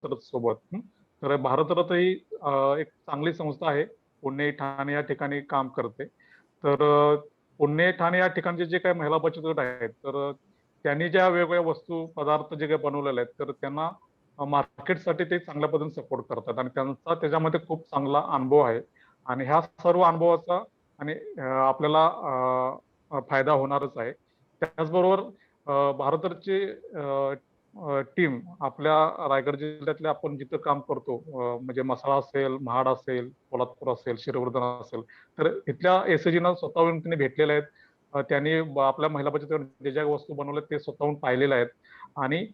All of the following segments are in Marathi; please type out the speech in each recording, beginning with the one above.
रथ सोबत. तर भारत रथ ही एक चांगली संस्था आहे. पुणे, ठाणे या ठिकाणी काम करते. तर पुणे, ठाणे या ठिकाणचे जे काही महिला बचत गट आहेत, तर त्यांनी ज्या वेगवेगळ्या वस्तू, पदार्थ जे काही बनवलेले आहेत, तर त्यांना मार्केटसाठी ते चांगल्या पद्धतीने सपोर्ट करतात आणि त्यांचा त्याच्यामध्ये खूप चांगला अनुभव आहे. आणि ह्या सर्व अनुभवाचा आणि आपल्याला फायदा होणारच आहे. त्याचबरोबर भारताची टीम आपल्या रायगड जिल्ह्यातल्या आपण जिथं काम करतो, म्हणजे म्हसळा असेल, महाड असेल, पोलादपूर असेल, श्रीवर्धन असेल, तर इथल्या एसएजीना स्वतःहून त्यांनी भेटलेले आहेत. त्यांनी आपल्या महिला बचत गट जे ज्या वस्तू बनवल्या ते स्वतःहून पाहिलेल्या आहेत. आणि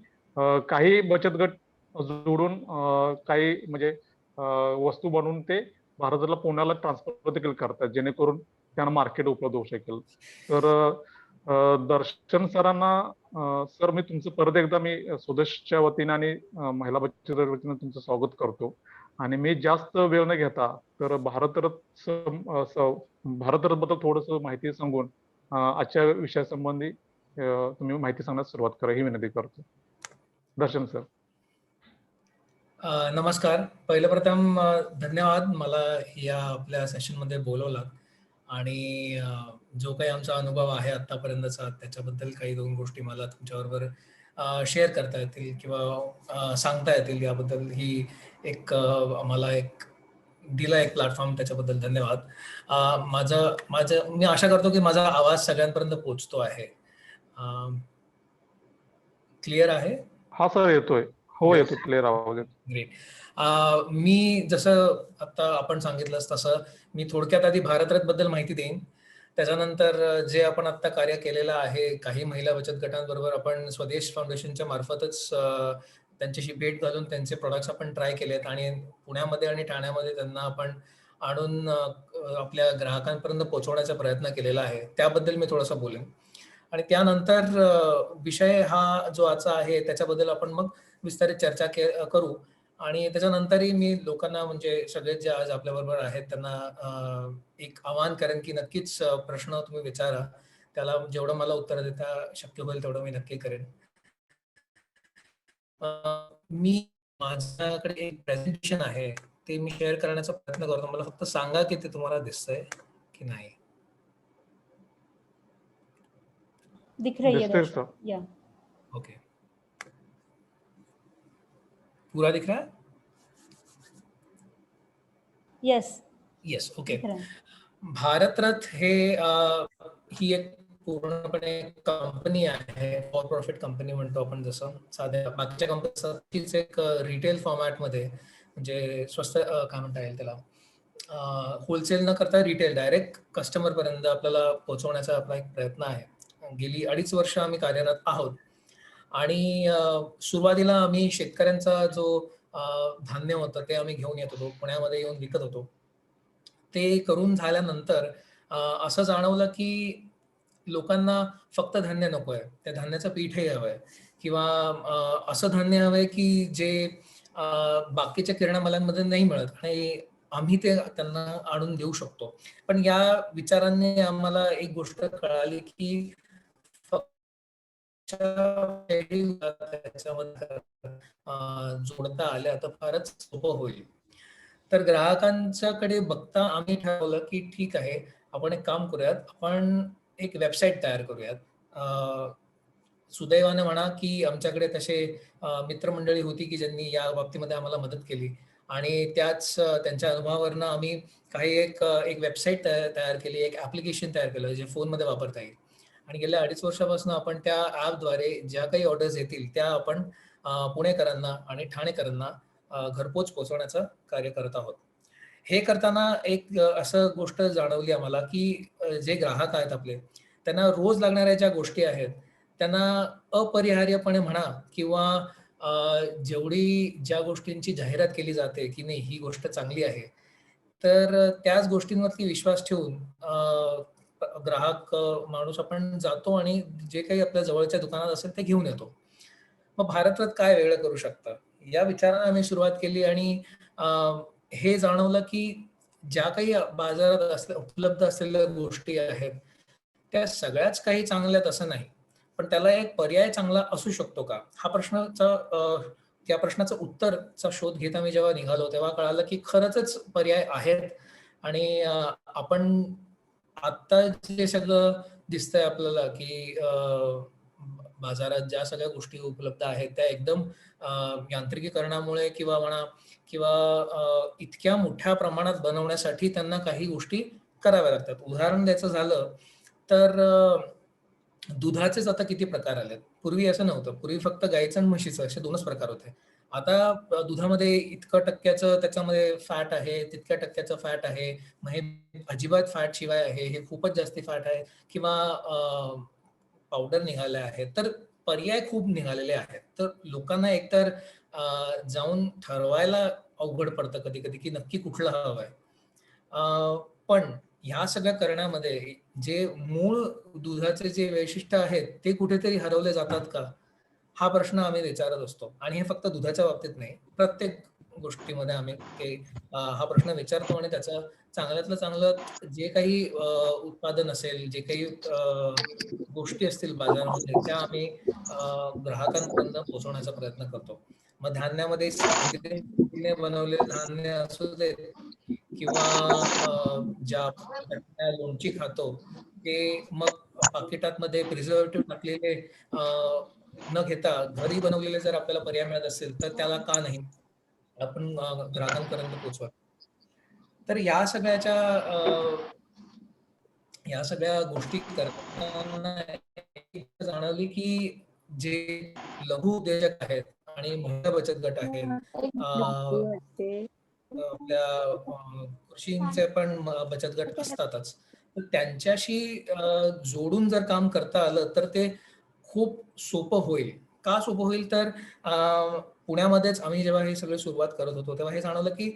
काही बचत गट जोडून काही म्हणजे वस्तू बनवून ते भारताला पुण्याला ट्रान्सफर देखील करतात, जेणेकरून त्यांना मार्केट उपलब्ध होऊ शकेल. तर दर्शन सरांना, सर मी तुमचं परत एकदा मी स्वदेशच्या वतीने आणि महिला बचत गटाच्या वतीने तुमचं स्वागत करतो. आणि मी जास्त वेळ न घेता तर भारतरथबद्दल थोडस माहिती सांगून आजच्या विषयासंबंधी तुम्ही माहिती सांगण्यास सुरुवात करा ही विनंती करतो. दर्शन सर. नमस्कार. पहिलं प्रथम धन्यवाद मला या आपल्या सेशनमध्ये बोलवलं आणि जो काही आमचा अनुभव आहे आतापर्यंतचा त्याच्याबद्दल काही दोन गोष्टी मला तुमच्याबरोबर शेअर करता येतील किंवा सांगता येतील याबद्दल ही एक आम्हाला एक दिला एक प्लॅटफॉर्म, त्याच्याबद्दल धन्यवाद. मी आशा करतो की माझा आवाज सगळ्यांपर्यंत पोहोचतो आहे. क्लिअर आहे? हा सर येतोय. हो येतो, क्लिअर आवाज येतो. ग्रेट. मी जसं आता आपण सांगितलंच तसं मी थोडक्यात आधी भारतरथ बद्दल माहिती देईन. त्याच्यानंतर जे आपण आता कार्य केलेलं आहे काही महिला बचत गटांबरोबर आपण स्वदेश फाउंडेशनच्या मार्फतच त्यांच्याशी भेट घालून त्यांचे प्रोडक्ट्स आपण ट्राय केलेत आणि पुण्यामध्ये आणि ठाण्यामध्ये त्यांना आपण आणून आपल्या ग्राहकांपर्यंत पोहोचवण्याचा प्रयत्न केलेला आहे. त्याबद्दल मी थोडंसं बोलेन आणि त्यानंतर विषय हा जो आजचा आहे त्याच्याबद्दल आपण मग विस्तारित चर्चा करू आणि त्याच्यानंतरही मी लोकांना म्हणजे सगळे जे आज आपल्याबरोबर आहेत त्यांना एक आवाहन करेन की नक्कीच प्रश्न तुम्ही विचारा. त्याला जेवढं मला उत्तर देता शक्य होईल तेवढं मी नक्की करेन. मी माझ्याकडे एक प्रेझेंटेशन आहे ते मी शेअर करण्याचा प्रयत्न करतो. मला फक्त सांगा की ते तुम्हाला दिसतंय की नाही. दिख रही है दर्शन. या ओके, पूरा दिख रहा है? Yes yes. ओके. दिख रहा है. भारतरथ ही एक पूर्णपणे कंपनी आहे, फॉर प्रॉफिट कंपनी म्हणतो आपण जसं साध्या बाकीच्या कंपनीच एक रिटेल फॉर्मॅटमध्ये म्हणजे स्वस्त काय म्हणता येईल त्याला, होलसेल न करता रिटेल डायरेक्ट कस्टमर पर्यंत आपल्याला पोहोचवण्याचा आपला एक प्रयत्न आहे. गेली 2.5 वर्ष आम्ही कार्यरत आहोत आणि सुरुवातीला आम्ही शेतकऱ्यांचा जो धान्य होतं ते आम्ही घेऊन येत होतो, पुण्यामध्ये येऊन विकत होतो. ते करून झाल्यानंतर असं जाणवलं की लोकांना फक्त धान्य नको आहे, त्या धान्याचं पीठही हवंय किंवा असं धान्य हवंय की जे बाकीच्या किराणा मालांमध्ये नाही मिळत आणि आम्ही ते त्यांना आणून देऊ शकतो. पण या विचारांनी आम्हाला एक गोष्ट कळाली की त्याच्यामध्ये जोडता आल्या तर फारच सोपं होईल. तर ग्राहकांच्याकडे बघता आम्ही ठरवलं की ठीक आहे, आपण एक काम करूयात, आपण एक वेबसाईट तयार करूयात. सुदैवाने म्हणा की आमच्याकडे तसे मित्रमंडळी होती की ज्यांनी या बाबतीमध्ये आम्हाला मदत केली आणि त्यांच्या अनुभवावरनं आम्ही काही एक वेबसाईट तयार केली, एक ऍप्लिकेशन तयार केलं जे फोनमध्ये वापरता येईल आणि गेल्या 2.5 वर्षापासून आपण त्या ऍपद्वारे ज्या काही ऑर्डर्स येतील त्या आपण पुणेकरांना आणि ठाणेकरांना घरपोच पोहोचवण्याचं कार्य करत आहोत. हे करताना एक असं गोष्ट जाणवली आम्हाला की जे ग्राहक आहेत आपले त्यांना रोज लागणाऱ्या ज्या गोष्टी आहेत त्यांना अपरिहार्यपणे म्हणा किंवा जेवढी ज्या गोष्टींची जाहिरात केली जाते की नाही ही गोष्ट चांगली आहे, तर त्याच गोष्टींवरती विश्वास ठेवून ग्राहक माणूस आपण जातो आणि जे काही आपल्या जवळच्या दुकानात असेल ते घेऊन येतो. मग भारतरथ काय वेगळं करू शकतं या विचाराने आम्ही सुरुवात केली आणि हे जाणवलं की ज्या काही बाजारात उपलब्ध असलेल्या गोष्टी आहेत त्या सगळ्याच काही चांगल्यात असं नाही, पण त्याला एक पर्याय चांगला असू शकतो का हा प्रश्नाचा त्या प्रश्नाचं उत्तरचा शोध घेत आम्ही जेव्हा निघालो तेव्हा कळालं की खरंच पर्याय आहेत. आणि आपण आता जे सगळं दिसतंय आपल्याला की बाजारात ज्या सगळ्या गोष्टी उपलब्ध आहेत त्या एकदम यांत्रिकीकरणामुळे किंवा म्हणा किंवा इतक्या मोठ्या प्रमाणात बनवण्यासाठी त्यांना काही गोष्टी कराव्या लागतात. उदाहरण द्यायचं झालं तर दुधाचेच आता किती प्रकार आलेत. पूर्वी असं नव्हतं. पूर्वी फक्त गाईचं आणि म्हशीचं असे 2च प्रकार होते. आता दुधामध्ये इतकं टक्क्याचं त्याच्यामध्ये फॅट आहे, तितक्या टक्क्याचं फॅट आहे. मग हे अजिबात फॅट शिवाय आहे, हे खूपच जास्ती फॅट आहे किंवा पावडर निघाले आहेत. तर पर्याय खूप निघालेले आहेत. तर लोकांना एकतर जाऊन ठरवायला अवघड पडतं कधी-कधी की नक्की कुठलं हवंय. पण ह्या सगळ्या करण्यामध्ये जे मूळ दुधाचे जे वैशिष्ट्य आहेत ते कुठेतरी हरवले जातात का? हा प्रश्न आम्ही विचारत असतो. आणि हे फक्त दुधाच्या बाबतीत नाही, प्रत्येक गोष्टीमध्ये आम्ही हा प्रश्न विचारतो आणि त्याचं चांगल्यातलं चांगलं जे काही उत्पादन असेल, जे काही गोष्टी असतील बाजारामध्ये त्या आम्ही ग्राहकांपर्यंत पोहोचवण्याचा प्रयत्न करतो. मग धान्यामध्ये कृत्रिम पद्धतीने बनवलेले धान्य असू देत किंवा ज्या चटण्या, लोणची खातो ते मग पाकिटामध्ये प्रिझर्व्हेटिव्ह टाकलेले न घेता घरी बनवलेले जर आपल्याला पर्याय मिळत असेल तर त्याला का नाही आपण ग्राहकांपर्यंत पोहोचवा. तर या सगळ्या गोष्टी करताना जाणवली की जे लघु उद्योजक आहेत आणि महिला बचत गट आहेत, आपल्या कृषींचे पण बचत गट असतातच. तर त्यांच्याशी जोडून जर काम करता आलं तर ते खूप सोपं होईल. का सोपं होईल तर पुण्यामध्येच आम्ही जेव्हा हे सगळे सुरुवात करत होतो तेव्हा हे जाणवलं की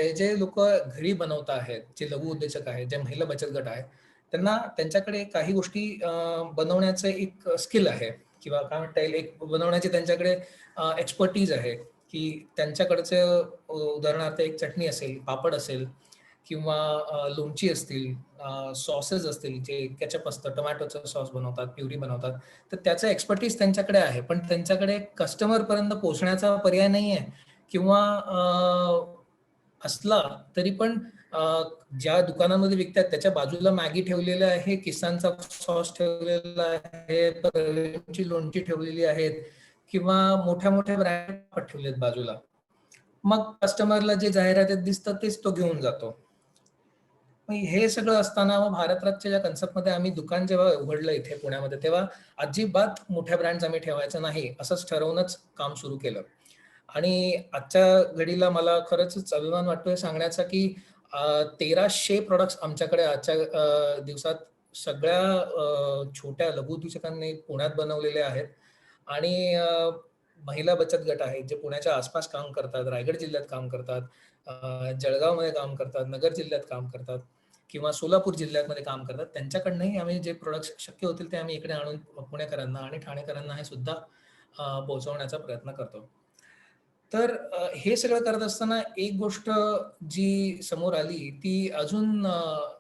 जे लोक घरी बनवत आहेत, जे लघु उद्योजक आहेत, जे महिला बचत गट आहेत, त्यांना त्यांच्याकडे काही गोष्टी बनवण्याचं एक स्किल आहे किंवा काय म्हणता येईल एक बनवण्याची त्यांच्याकडे एक्सपर्टीज आहे की त्यांच्याकडचे उदाहरणार्थ एक चटणी असेल, पापड असेल किंवा लोणची असतील, सॉसेस असतील, जे केचप असतं, टोमॅटोचं सॉस बनवतात, प्युरी बनवतात. तर त्याचं एक्सपर्टीज त्यांच्याकडे आहे. पण त्यांच्याकडे कस्टमरपर्यंत पोहोचण्याचा पर्याय नाहीये किंवा असला तरी पण ज्या दुकानामध्ये विकतात त्याच्या बाजूला मॅगी ठेवलेलं आहे, किसानचा सॉस ठेवलेला आहे, रव्याची लोणची ठेवलेली आहेत किंवा मोठ्या ब्रँड ठेवलेत बाजूला. मग कस्टमरला जे जाहिरातीत दिसतं तेच तो घेऊन जातो. हे सगळं असताना मग भारतरथच्या ज्या कन्सेप्टमध्ये आम्ही दुकान जेव्हा उघडलं इथे पुण्यामध्ये तेव्हा अजिबात मोठ्या ब्रँड्स आम्ही ठेवायचं नाही असंच ठरवूनच काम सुरू केलं. आणि आजच्या घडीला मला खरंच अभिमान वाटतोय सांगण्याचा की 1300 प्रोडक्ट्स आमच्याकडे आजच्या दिवसात सगळ्या छोट्या लघु उद्योजकांनी पुण्यात बनवलेले आहेत. आणि महिला बचत गट आहेत जे पुण्याच्या आसपास काम करतात, रायगड जिल्ह्यात काम करतात, जळगावमध्ये काम करतात, नगर जिल्ह्यात काम करतात किंवा सोलापूर जिल्ह्यामध्ये काम करतात. त्यांच्याकडनंही आम्ही जे प्रोडक्ट्स शक्य होतील ते आम्ही इकडे आणून पुणेकरांना आणि ठाणेकरांना हे सुद्धा पोहोचवण्याचा प्रयत्न करतो. तर हे सगळं करत असताना एक गोष्ट जी समोर आली ती अजून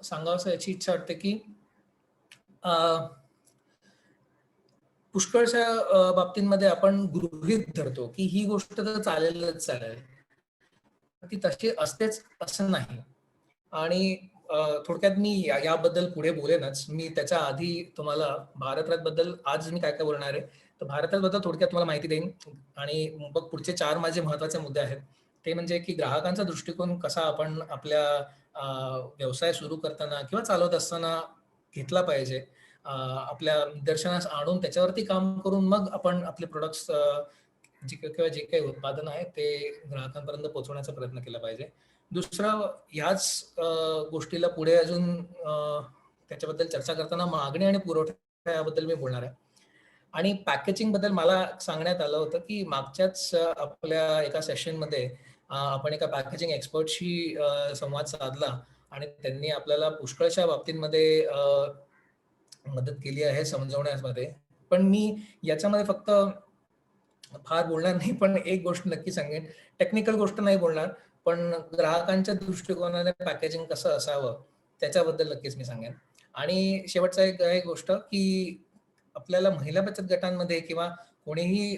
सांगावसं याची इच्छा वाटते की पुष्कळशा बाबतींमध्ये आपण गृहीत धरतो की ही गोष्ट तर चालेलच चालेल, ती तशी असतेच असं नाही. आणि थोडक्यात मी याबद्दल पुढे बोलेनच. मी त्याच्या आधी तुम्हाला भारतरथबद्दल आज मी काय काय बोलणार आहे तर भारतरथबद्दल थोडक्यात तुम्हाला माहिती देईन आणि मग पुढचे 4 माझे महत्वाचे मुद्दे आहेत ते म्हणजे की ग्राहकांचा दृष्टिकोन कसा आपण आपल्या व्यवसाय सुरू करताना किंवा चालवत असताना घेतला पाहिजे, आपल्या निदर्शनास आणून त्याच्यावरती काम करून मग आपण आपले प्रोडक्ट्स किंवा जे काही उत्पादन आहे ते ग्राहकांपर्यंत पोहोचवण्याचा प्रयत्न केला पाहिजे. दुसरं ह्याच गोष्टीला पुढे अजून त्याच्याबद्दल चर्चा करताना मागणी आणि पुरवठा याबद्दल मी बोलणार आहे. आणि पॅकेजिंग बद्दल मला सांगण्यात आलं होतं की मागच्याच आपल्या एका सेशनमध्ये आपण एका पॅकेजिंग एक्सपर्टशी संवाद साधला आणि त्यांनी आपल्याला पुष्कळशा बाबतींमध्ये मदत केली आहे समजवण्यामध्ये. पण मी याच्यामध्ये फक्त फार बोलणार नाही, पण एक गोष्ट नक्की सांगेन, टेक्निकल गोष्ट नाही बोलणार, पण ग्राहकांच्या दृष्टिकोनाने पॅकेजिंग कसं असावं त्याच्याबद्दल नक्कीच मी सांगेन. आणि शेवटचा एक गोष्ट की आपल्याला महिला बचत गटांमध्ये किंवा कोणीही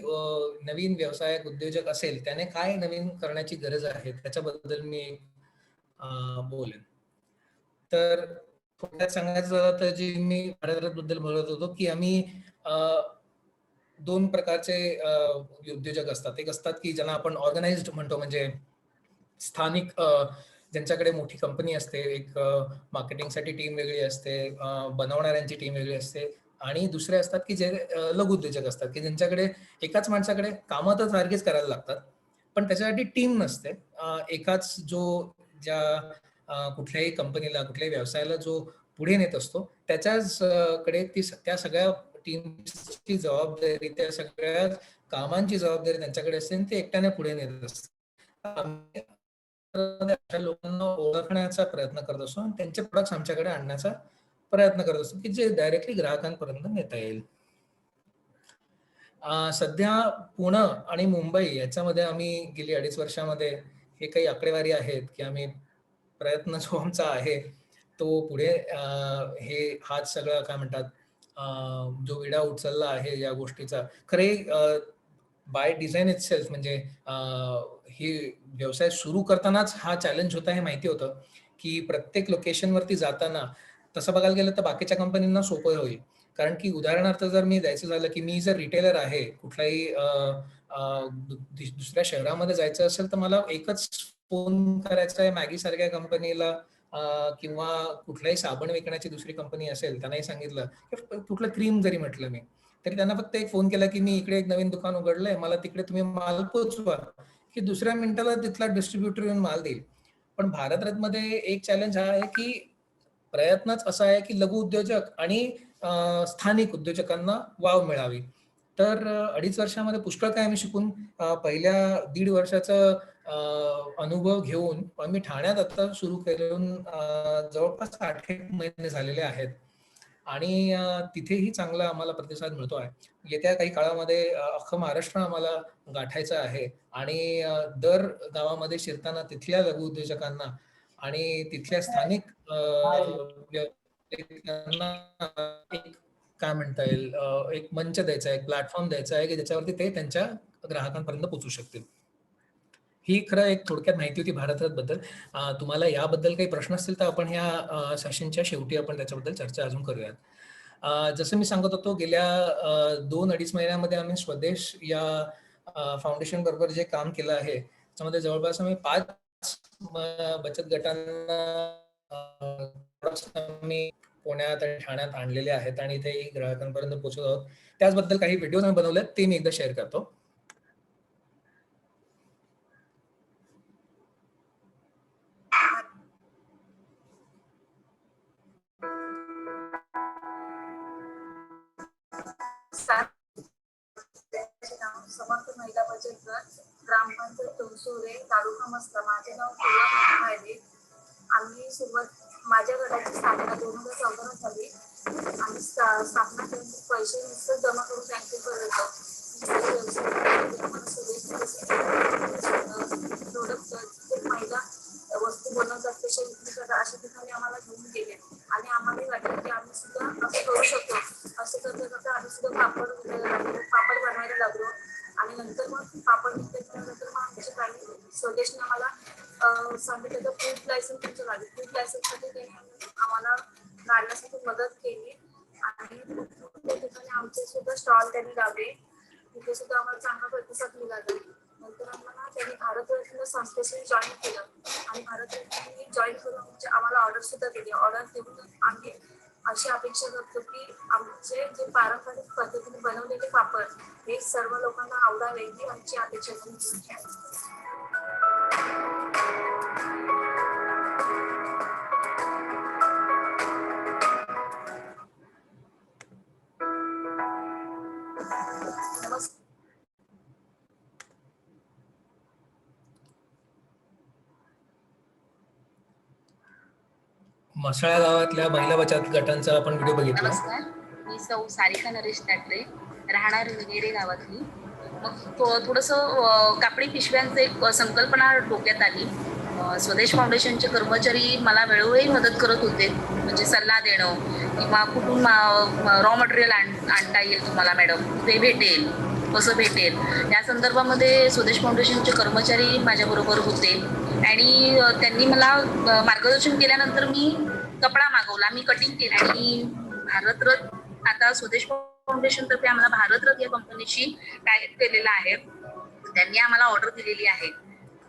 नवीन व्यवसायक उद्योजक असेल त्याने काय नवीन करण्याची गरज आहे त्याच्याबद्दल मी बोलेन. तर थोडक्यात सांगायचं झालं तर जी मी भारतरत्नबद्दल बोलत होतो की आम्ही दोन प्रकारचे उद्योजक असतात. एक असतात की ज्यांना आपण ऑर्गनाइज्ड म्हणतो, म्हणजे स्थानिक ज्यांच्याकडे मोठी कंपनी असते, एक मार्केटिंगसाठी टीम वेगळी असते, बनवणाऱ्यांची टीम वेगळी असते, आणि दुसरे असतात की जे लघु उद्योजक असतात की ज्यांच्याकडे एकाच माणसाकडे कामं तर सारखीच करायला लागतात पण त्याच्यासाठी टीम नसते. एकाच जो ज्या कुठल्याही कंपनीला कुठल्याही व्यवसायाला जो पुढे नेत असतो त्याच्याच कडे त्या सगळ्या टीमची जबाबदारी, त्या सगळ्या कामांची जबाबदारी त्यांच्याकडे असते आणि ते एकट्याने पुढे नेत असतात. अशा लोकांना ओळखण्याचा प्रयत्न करत असतो आणि त्यांचे प्रोडक्ट्स आमच्याकडे आणण्याचा प्रयत्न करत असतो की जे डायरेक्टली ग्राहकांपर्यंत नेता येईल. सध्या पुणे आणि मुंबई याच्यामध्ये आम्ही गेली 2.5 वर्षामध्ये हे काही आकडेवारी आहेत की आम्ही प्रयत्न जो आमचा आहे तो पुढे हाच सगळं काय म्हणतात जो विडा उचलला आहे या गोष्टीचा. खरे बाय डिझाईन इटसेल्फ म्हणजे ही व्यवसाय सुरू करतानाच हा चॅलेंज होता हे माहिती होतं की प्रत्येक लोकेशनवरती जाताना तसं बघायला गेलं तर बाकीच्या कंपनींना सोपं होईल. कारण की उदाहरणार्थ जर मी द्यायचं झालं की मी जर रिटेलर आहे कुठल्याही दुसऱ्या शहरामध्ये जायचं असेल तर मला एकच फोन करायचा आहे मॅगी सारख्या कंपनीला किंवा कुठलाही साबण विकण्याची दुसरी कंपनी असेल त्यांनाही सांगितलं कुठलं क्रीम जरी म्हटलं मी तरी त्यांना फक्त एक फोन केला की मी इकडे एक नवीन दुकान उघडलंय, मला तिकडे तुम्ही माल पोचवा, की दुसऱ्या मिनिटाला तिथला डिस्ट्रीब्युटर येऊन माल देईल. पण भारतरत्नमध्ये एक चॅलेंज हा आहे की प्रयत्नच असा आहे की लघु उद्योजक आणि स्थानिक उद्योजकांना वाव मिळावी. तर 2.5 वर्षामध्ये पुष्कळ काय आम्ही शिकून पहिल्या 1.5 वर्षाचा अनुभव घेऊन आम्ही ठाण्यात आता सुरू करून जवळपास 8 महिने झालेले आहेत आणि तिथेही चांगला आम्हाला प्रतिसाद मिळतो आहे. येत्या काही काळामध्ये अख्खं महाराष्ट्र आम्हाला गाठायचं आहे आणि दर गावामध्ये शिरताना तिथल्या लघु उद्योजकांना आणि तिथल्या स्थानिक व्यावसायिकांना एक काय म्हणता येईल एक मंच द्यायचा आहे, एक प्लॅटफॉर्म द्यायचा आहे की ज्याच्यावरती ते त्यांच्या ग्राहकांपर्यंत पोहोचू शकतील. ही खरं एक थोडक्यात माहिती होती भारतरत्नबद्दल. तुम्हाला याबद्दल काही प्रश्न असतील तर आपण ह्या सेशनच्या शेवटी आपण त्याच्याबद्दल चर्चा अजून करूयात. जसं मी सांगत होतो गेल्या 2-2.5 महिन्यामध्ये आम्ही स्वदेश या फाउंडेशन बरोबर जे काम केलं आहे त्याच्यामध्ये जवळपास आम्ही 5 बचत गटांना आम्ही पुण्यात आणि ठाण्यात आणलेले आहेत आणि ते ग्राहकांपर्यंत पोहोचत आहोत. त्याचबद्दल काही व्हिडिओज आम्ही बनवले ते मी एकदा शेअर करतो. समर्थ महिला बचत गट, ग्रामपंचायत तुमसुरे, तालुका मस्ता. माझे नाव पूर्वा आहे. आम्ही माझ्या गटाची स्थापना 2014 झाली. आम्ही स्थापना करून पैसे नुसतं जमा करून बँकेत येतो. प्रोडक्ट महिला वस्तू बनवतात तशा विक्री करतात अशा ठिकाणी आम्हाला घेऊन गेले आणि आम्हाला वाटलं की आम्ही सुद्धा असं करू शकतो. असं करता करता आम्ही सुद्धा पापड बनवायला लागलो आणि नंतर मग पापड विकल्यानंतर मग आमची काही स्वदेशने आम्हाला सांगितलं तर फूड लायसन्स तुमचं लागेल. फूड लायसन्ससाठी त्यांनी आम्हाला काढण्यासाठी मदत केली आणि त्या ठिकाणी आमचे सुद्धा स्टॉल त्यांनी लावले. तिथे सुद्धा आम्हाला चांगला प्रतिसाद मिळाला. नंतर आम्हाला त्यांनी भारतरत्न संस्थेशी जॉईन केलं आणि भारतरत्न जॉईन करून आम्हाला ऑर्डर सुद्धा दिली. ऑर्डर देऊन आम्ही अशी अपेक्षा करतो की आमचे जे पारंपरिक पद्धतीने बनवलेले पापड हे सर्व लोकांना आवडावे ही आमची अपेक्षा आहे. मसाळा गावातल्या महिला बचत गटांचा आपण व्हिडिओ बघितला. नमस्कार, मी सौ सारिका नरेश ताटरे, राहणार विनेरे गावातली. मग थोडंसं कापडी पिशव्यांचं एक संकल्पना डोक्यात आली. स्वदेश फाउंडेशनचे कर्मचारी मला वेळोवेळी मदत करत होते, म्हणजे सल्ला देणं किंवा कुठून रॉ मटेरियल आणता येईल तुम्हाला मॅडम, ते भेटेल, कसं भेटेल या संदर्भामध्ये स्वदेश फाउंडेशनचे कर्मचारी माझ्याबरोबर होते आणि त्यांनी मला मार्गदर्शन केल्यानंतर मी कपडा मागवला, मी कटिंग केली आणि भारतरत्न आता स्वदेश फाउंडेशन तर्फे आम्हाला भारतरत्न या कंपनीशी टायअप केलेला आहे. त्यांनी आम्हाला ऑर्डर दिलेली आहे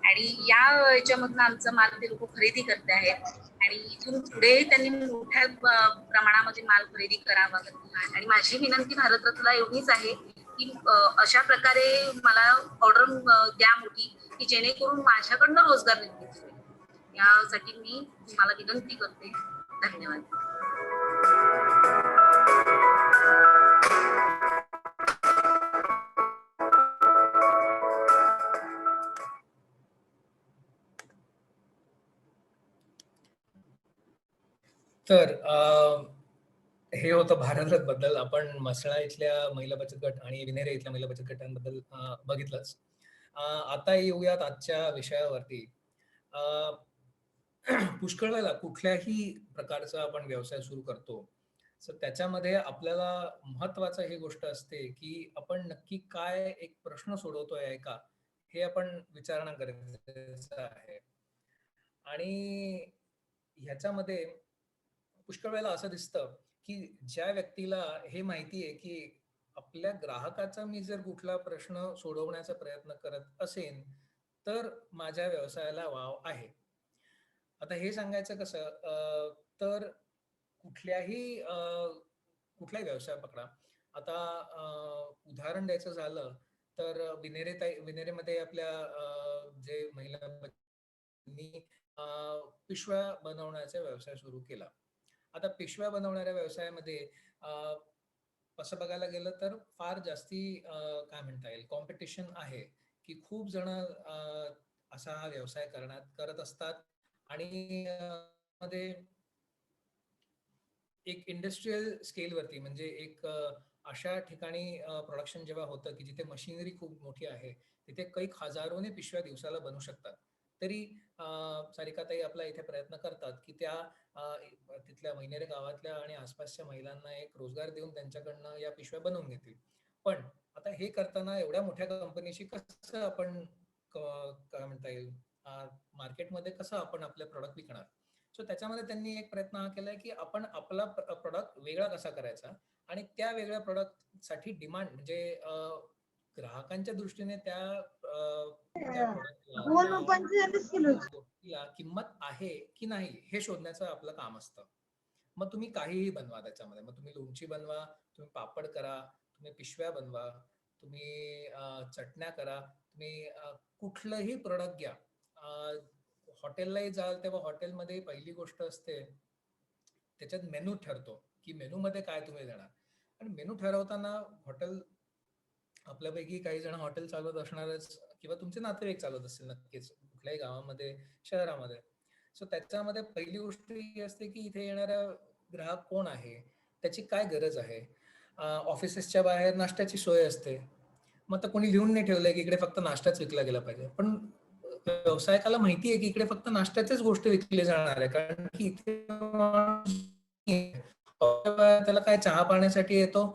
आणि या याच्यामधनं आमचा माल ते लोक खरेदी करते आहेत आणि इथून पुढे त्यांनी मोठ्या प्रमाणामध्ये माल खरेदी करावा. आणि माझी विनंती भारतरत्नला एवढीच आहे की अशा प्रकारे मला ऑर्डर द्या मोठी, की जेणेकरून माझ्याकडनं रोजगार निर्मिती होईल. यासाठी मी तुम्हाला विनंती करते. धन्यवाद. तर हे होतं भारतरत्न बद्दल. आपण म्हसळा इथल्या महिला बचत गट आणि विनेरे इथल्या महिला बचत गटांबद्दल बघितलंच. आता येऊयात आजच्या विषयावरती. पुष्कळ वेळेला कुठल्याही प्रकारचा आपण व्यवसाय सुरू करतो तर त्याच्यामध्ये आपल्याला महत्वाचं ही गोष्ट असते की आपण नक्की काय एक प्रश्न सोडवतोय आहे का हे आपण विचारणा गरजेचं आहे. आणि ह्याच्यामध्ये पुष्कळ वेळेला असं दिसतं की ज्या व्यक्तीला हे माहिती आहे की आपल्या ग्राहकाचा मी जर कुठला प्रश्न सोडवण्याचा प्रयत्न करत असेन तर माझ्या व्यवसायाला वाव आहे. आता हे सांगायचं कसं, तर कुठल्याही व्यवसाय पकडा. आता उदाहरण द्यायचं झालं तर विनेरेमध्ये आपल्या जे महिला पिशव्या बनवण्याचा व्यवसाय सुरू केला. आता पिशव्या बनवणाऱ्या व्यवसायामध्ये असं बघायला गेलं तर फार जास्ती काय म्हणता येईल कॉम्पिटिशन आहे की खूप जण असा हा व्यवसाय करत असतात आणि मध्ये एक इंडस्ट्रीयल स्केलवरती म्हणजे एक अशा ठिकाणी प्रोडक्शन जेव्हा होतं की जिथे मशिनरी खूप मोठी आहे तिथे काही हजारोने पिशव्या दिवसाला बनू शकतात. तरी सारिकाताई आपला इथे प्रयत्न करतात की त्या तिथल्या वैनेरे गावातल्या आणि आसपासच्या महिलांना एक रोजगार देऊन त्यांच्याकडनं या पिशव्या बनवून घेतील. पण आता हे करताना एवढ्या मोठ्या कंपनीशी कसं आपण काय म्हणता येईल मार्केटमध्ये कसं आपण आपले प्रोडक्ट विकणार. सो त्याच्यामध्ये त्यांनी एक प्रयत्न हा केलाय की आपण आपला प्रोडक्ट वेगळा कसा करायचा आणि त्या वेगळ्या प्रोडक्ट साठी डिमांड म्हणजे ग्राहकांच्या दृष्टीने त्या गोष्टीला किंमत आहे की नाही हे शोधण्याचं आपलं काम असतं. मग तुम्ही काहीही बनवा त्याच्यामध्ये, मग तुम्ही लोणची बनवा, तुम्ही पापड करा, तुम्ही पिशव्या बनवा, तुम्ही चटण्या करा, तुम्ही कुठलंही प्रोडक्ट घ्या. हॉटेललाही जाल तेव्हा हॉटेलमध्ये पहिली गोष्ट असते त्याच्यात मेनू ठरतो की मेनू मध्ये काय तुम्ही देणार. आणि मेनू ठरवताना हॉटेल आपल्यापैकी काही जण हॉटेल चालवत असणारच किंवा तुमचे नातेवाईक चालवत असतील नक्कीच कुठल्याही गावामध्ये शहरामध्ये. सो त्याच्यामध्ये पहिली गोष्ट ही असते की इथे येणारा ग्राहक कोण आहे, त्याची काय गरज आहे. ऑफिसेसच्या बाहेर नाश्त्याची सोय असते. मग आता कोणी लिहून नाही ठेवलंय की इकडे फक्त नाश्ताच विकला गेला पाहिजे, पण व्यावसायिकाला माहिती आहे की इकडे फक्त नाश्त्याच्याच गोष्टी विकले जाणार आहे कारण की इथे त्याला काय चहा पाण्यासाठी येतो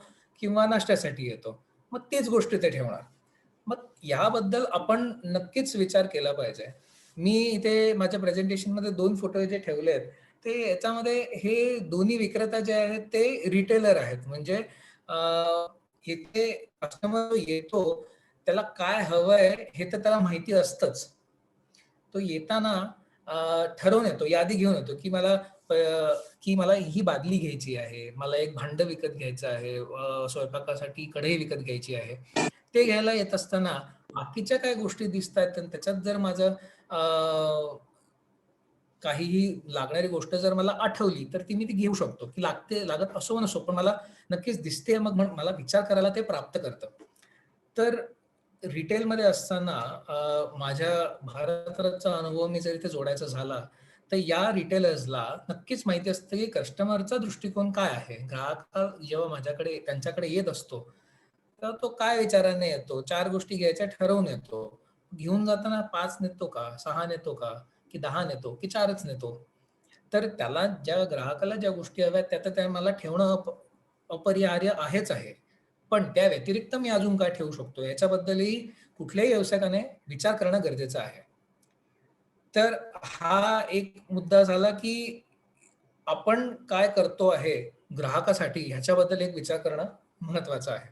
किंवा नाश्त्यासाठी येतो, मग तीच गोष्ट ते ठेवणार. मग याबद्दल आपण नक्कीच विचार केला पाहिजे. मी इथे माझ्या प्रेझेंटेशन मध्ये 2 फोटो जे ठेवले आहेत ते याच्यामध्ये हे दोन्ही विक्रेता जे आहेत ते रिटेलर आहेत. म्हणजे इथे कस्टमर येतो त्याला काय हवंय हे तर त्याला माहिती असतंच. तो येताना ठरवून येतो, यादी घेऊन येतो की मला ही बादली घ्यायची आहे, मला एक भांड विकत घ्यायचं आहे, स्वयंपाकासाठी कढई विकत घ्यायची आहे. ते घ्यायला येत असताना बाकीच्या काय गोष्टी दिसत आहेत त्याच्यात जर माझं काहीही लागणारी गोष्ट जर मला आठवली तर ती मी ती घेऊ शकतो की लागत असो नसो, पण मला नक्कीच दिसते मग मला विचार करायला ते प्राप्त करतं. तर रिटेलमध्ये असताना माझ्या भारतरत्नचा अनुभव मी जर इथे जोडायचा झाला तर या रिटेलर्सला नक्कीच माहिती असतं की कस्टमरचा दृष्टिकोन काय आहे. ग्राहक जेव्हा त्यांच्याकडे येत असतो तर तो काय विचाराने येतो, 4 गोष्टी घ्यायच्या ठरवून येतो. घेऊन जाताना 5 नेतो का, 6 नेतो का, की 10 नेतो की 4च नेतो. तर त्याला ज्या ग्राहकाला ज्या गोष्टी हव्यात त्या मला ठेवणं अपरिहार्य आहेच आहे. पण त्या व्यतिरिक्त मी अजून काय ठेवू शकतो याच्याबद्दलही कुठल्याही व्यावसायिकाने विचार करणं गरजेचं आहे. तर हा एक मुद्दा झाला की आपण काय करतो आहे ग्राहकासाठी ह्याच्याबद्दल एक विचार करणं महत्वाचं आहे.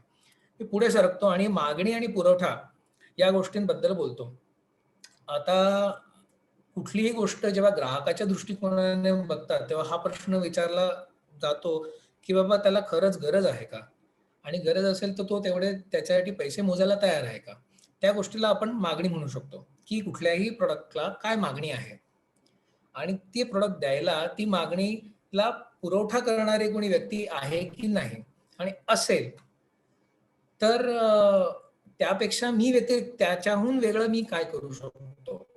मी पुढे सरकतो आणि मागणी आणि पुरवठा या गोष्टींबद्दल बोलतो. आता कुठलीही गोष्ट जेव्हा ग्राहकाच्या दृष्टिकोनाने बघतात तेव्हा हा प्रश्न विचारला जातो की बाबा त्याला खरंच गरज आहे का, आणि गरज असेल तर तो तेवढे त्याच्यासाठी पैसे मोजायला तयार आहे का. त्या गोष्टीला आपण मागणी म्हणू शकतो की कुठल्याही प्रोडक्टला काय मागणी आहे आणि ती प्रोडक्ट द्यायला ती मागणीला पुरवठा करणारी कोणी व्यक्ती आहे की नाही, आणि असेल तर त्यापेक्षा मी त्याच्याहून वेगळं मी काय करू शकतो.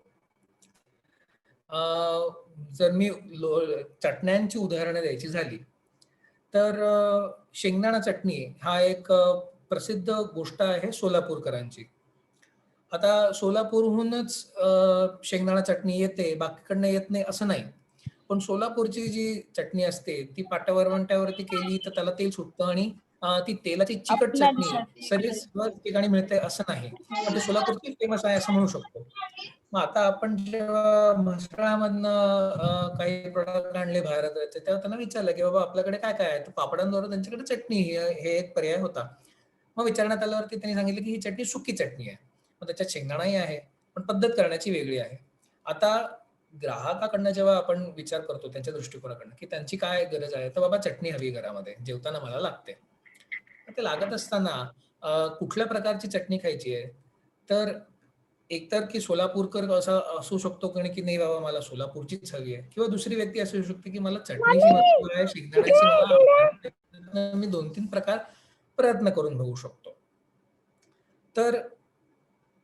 जर मी चटण्यांची उदाहरणं द्यायची झाली तर शेंगदाणा चटणी हा एक प्रसिद्ध गोष्ट आहे सोलापूरकरांची. आता सोलापूरहूनच शेंगदाणा चटणी येते, बाकीकडनं येत नाही असं नाही. पण सोलापूरची जी चटणी असते ती पाट्यावरवंट्यावरती केली तर त्याला तेल सुटतं आणि ती तेलाची चिकट चटणी सर्व ठिकाणी मिळते असं नाही, पण ती सोलापूरची फेमस आहे असं म्हणू शकतो. मग आता आपण जेव्हा म्हसळामधनं काही प्रोडक्ट आणले भारताचे तेव्हा त्यांना विचारलं की बाबा आपल्याकडे काय काय आहे, तर पापडांबरोबर त्यांच्याकडे चटणी हे एक पर्याय होता. मग विचारण्यात आल्यावरती त्यांनी सांगितलं की ही चटणी सुकी चटणी आहे, मग त्याच्यात शेंगदाणाही आहे पण पद्धत करण्याची वेगळी आहे. आता ग्राहकाकडनं जेव्हा आपण विचार करतो त्यांच्या दृष्टिकोनाकडनं की त्यांची काय गरज आहे, तर बाबा चटणी हवी घरामध्ये, जेवताना मला लागते. ते लागत असताना कुठल्या प्रकारची चटणी खायची आहे, तर एकतर की सोलापूरकर असा असू शकतो की नाही बाबा मला सोलापूरचीच हवी आहे, किंवा दुसरी व्यक्ती असू शकते की मला चटणीची मजबूर आहे, शेंगदाण्याची मला आवडते. मी 2-3 प्रकार प्रयत्न करून बघू शकतो. तर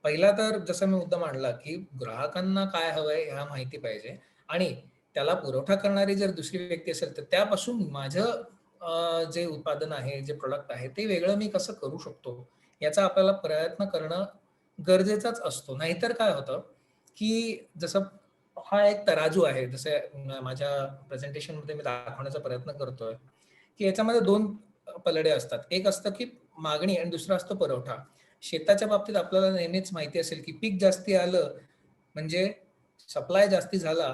पहिला तर जसं मी मुद्दा मांडला की ग्राहकांना काय हवंय ह्या माहिती पाहिजे, आणि त्याला पुरवठा करणारी जर दुसरी व्यक्ती असेल तर त्यापासून माझं जे उत्पादन आहे, जे प्रोडक्ट आहे ते वेगळं मी कसं करू शकतो याचा आपल्याला प्रयत्न करणं गरजेचाच असतो. नाहीतर काय होतं की जसं हा एक तराजू आहे, जसं माझ्या प्रेझेंटेशन मध्ये मी दाखवण्याचा प्रयत्न करतोय की याच्यामध्ये 2 पलडे असतात. एक असतं की मागणी आणि दुसरं असतं पुरवठा. शेताच्या बाबतीत आपल्याला नेहमीच माहिती असेल की पीक जास्ती आलं म्हणजे सप्लाय जास्ती झाला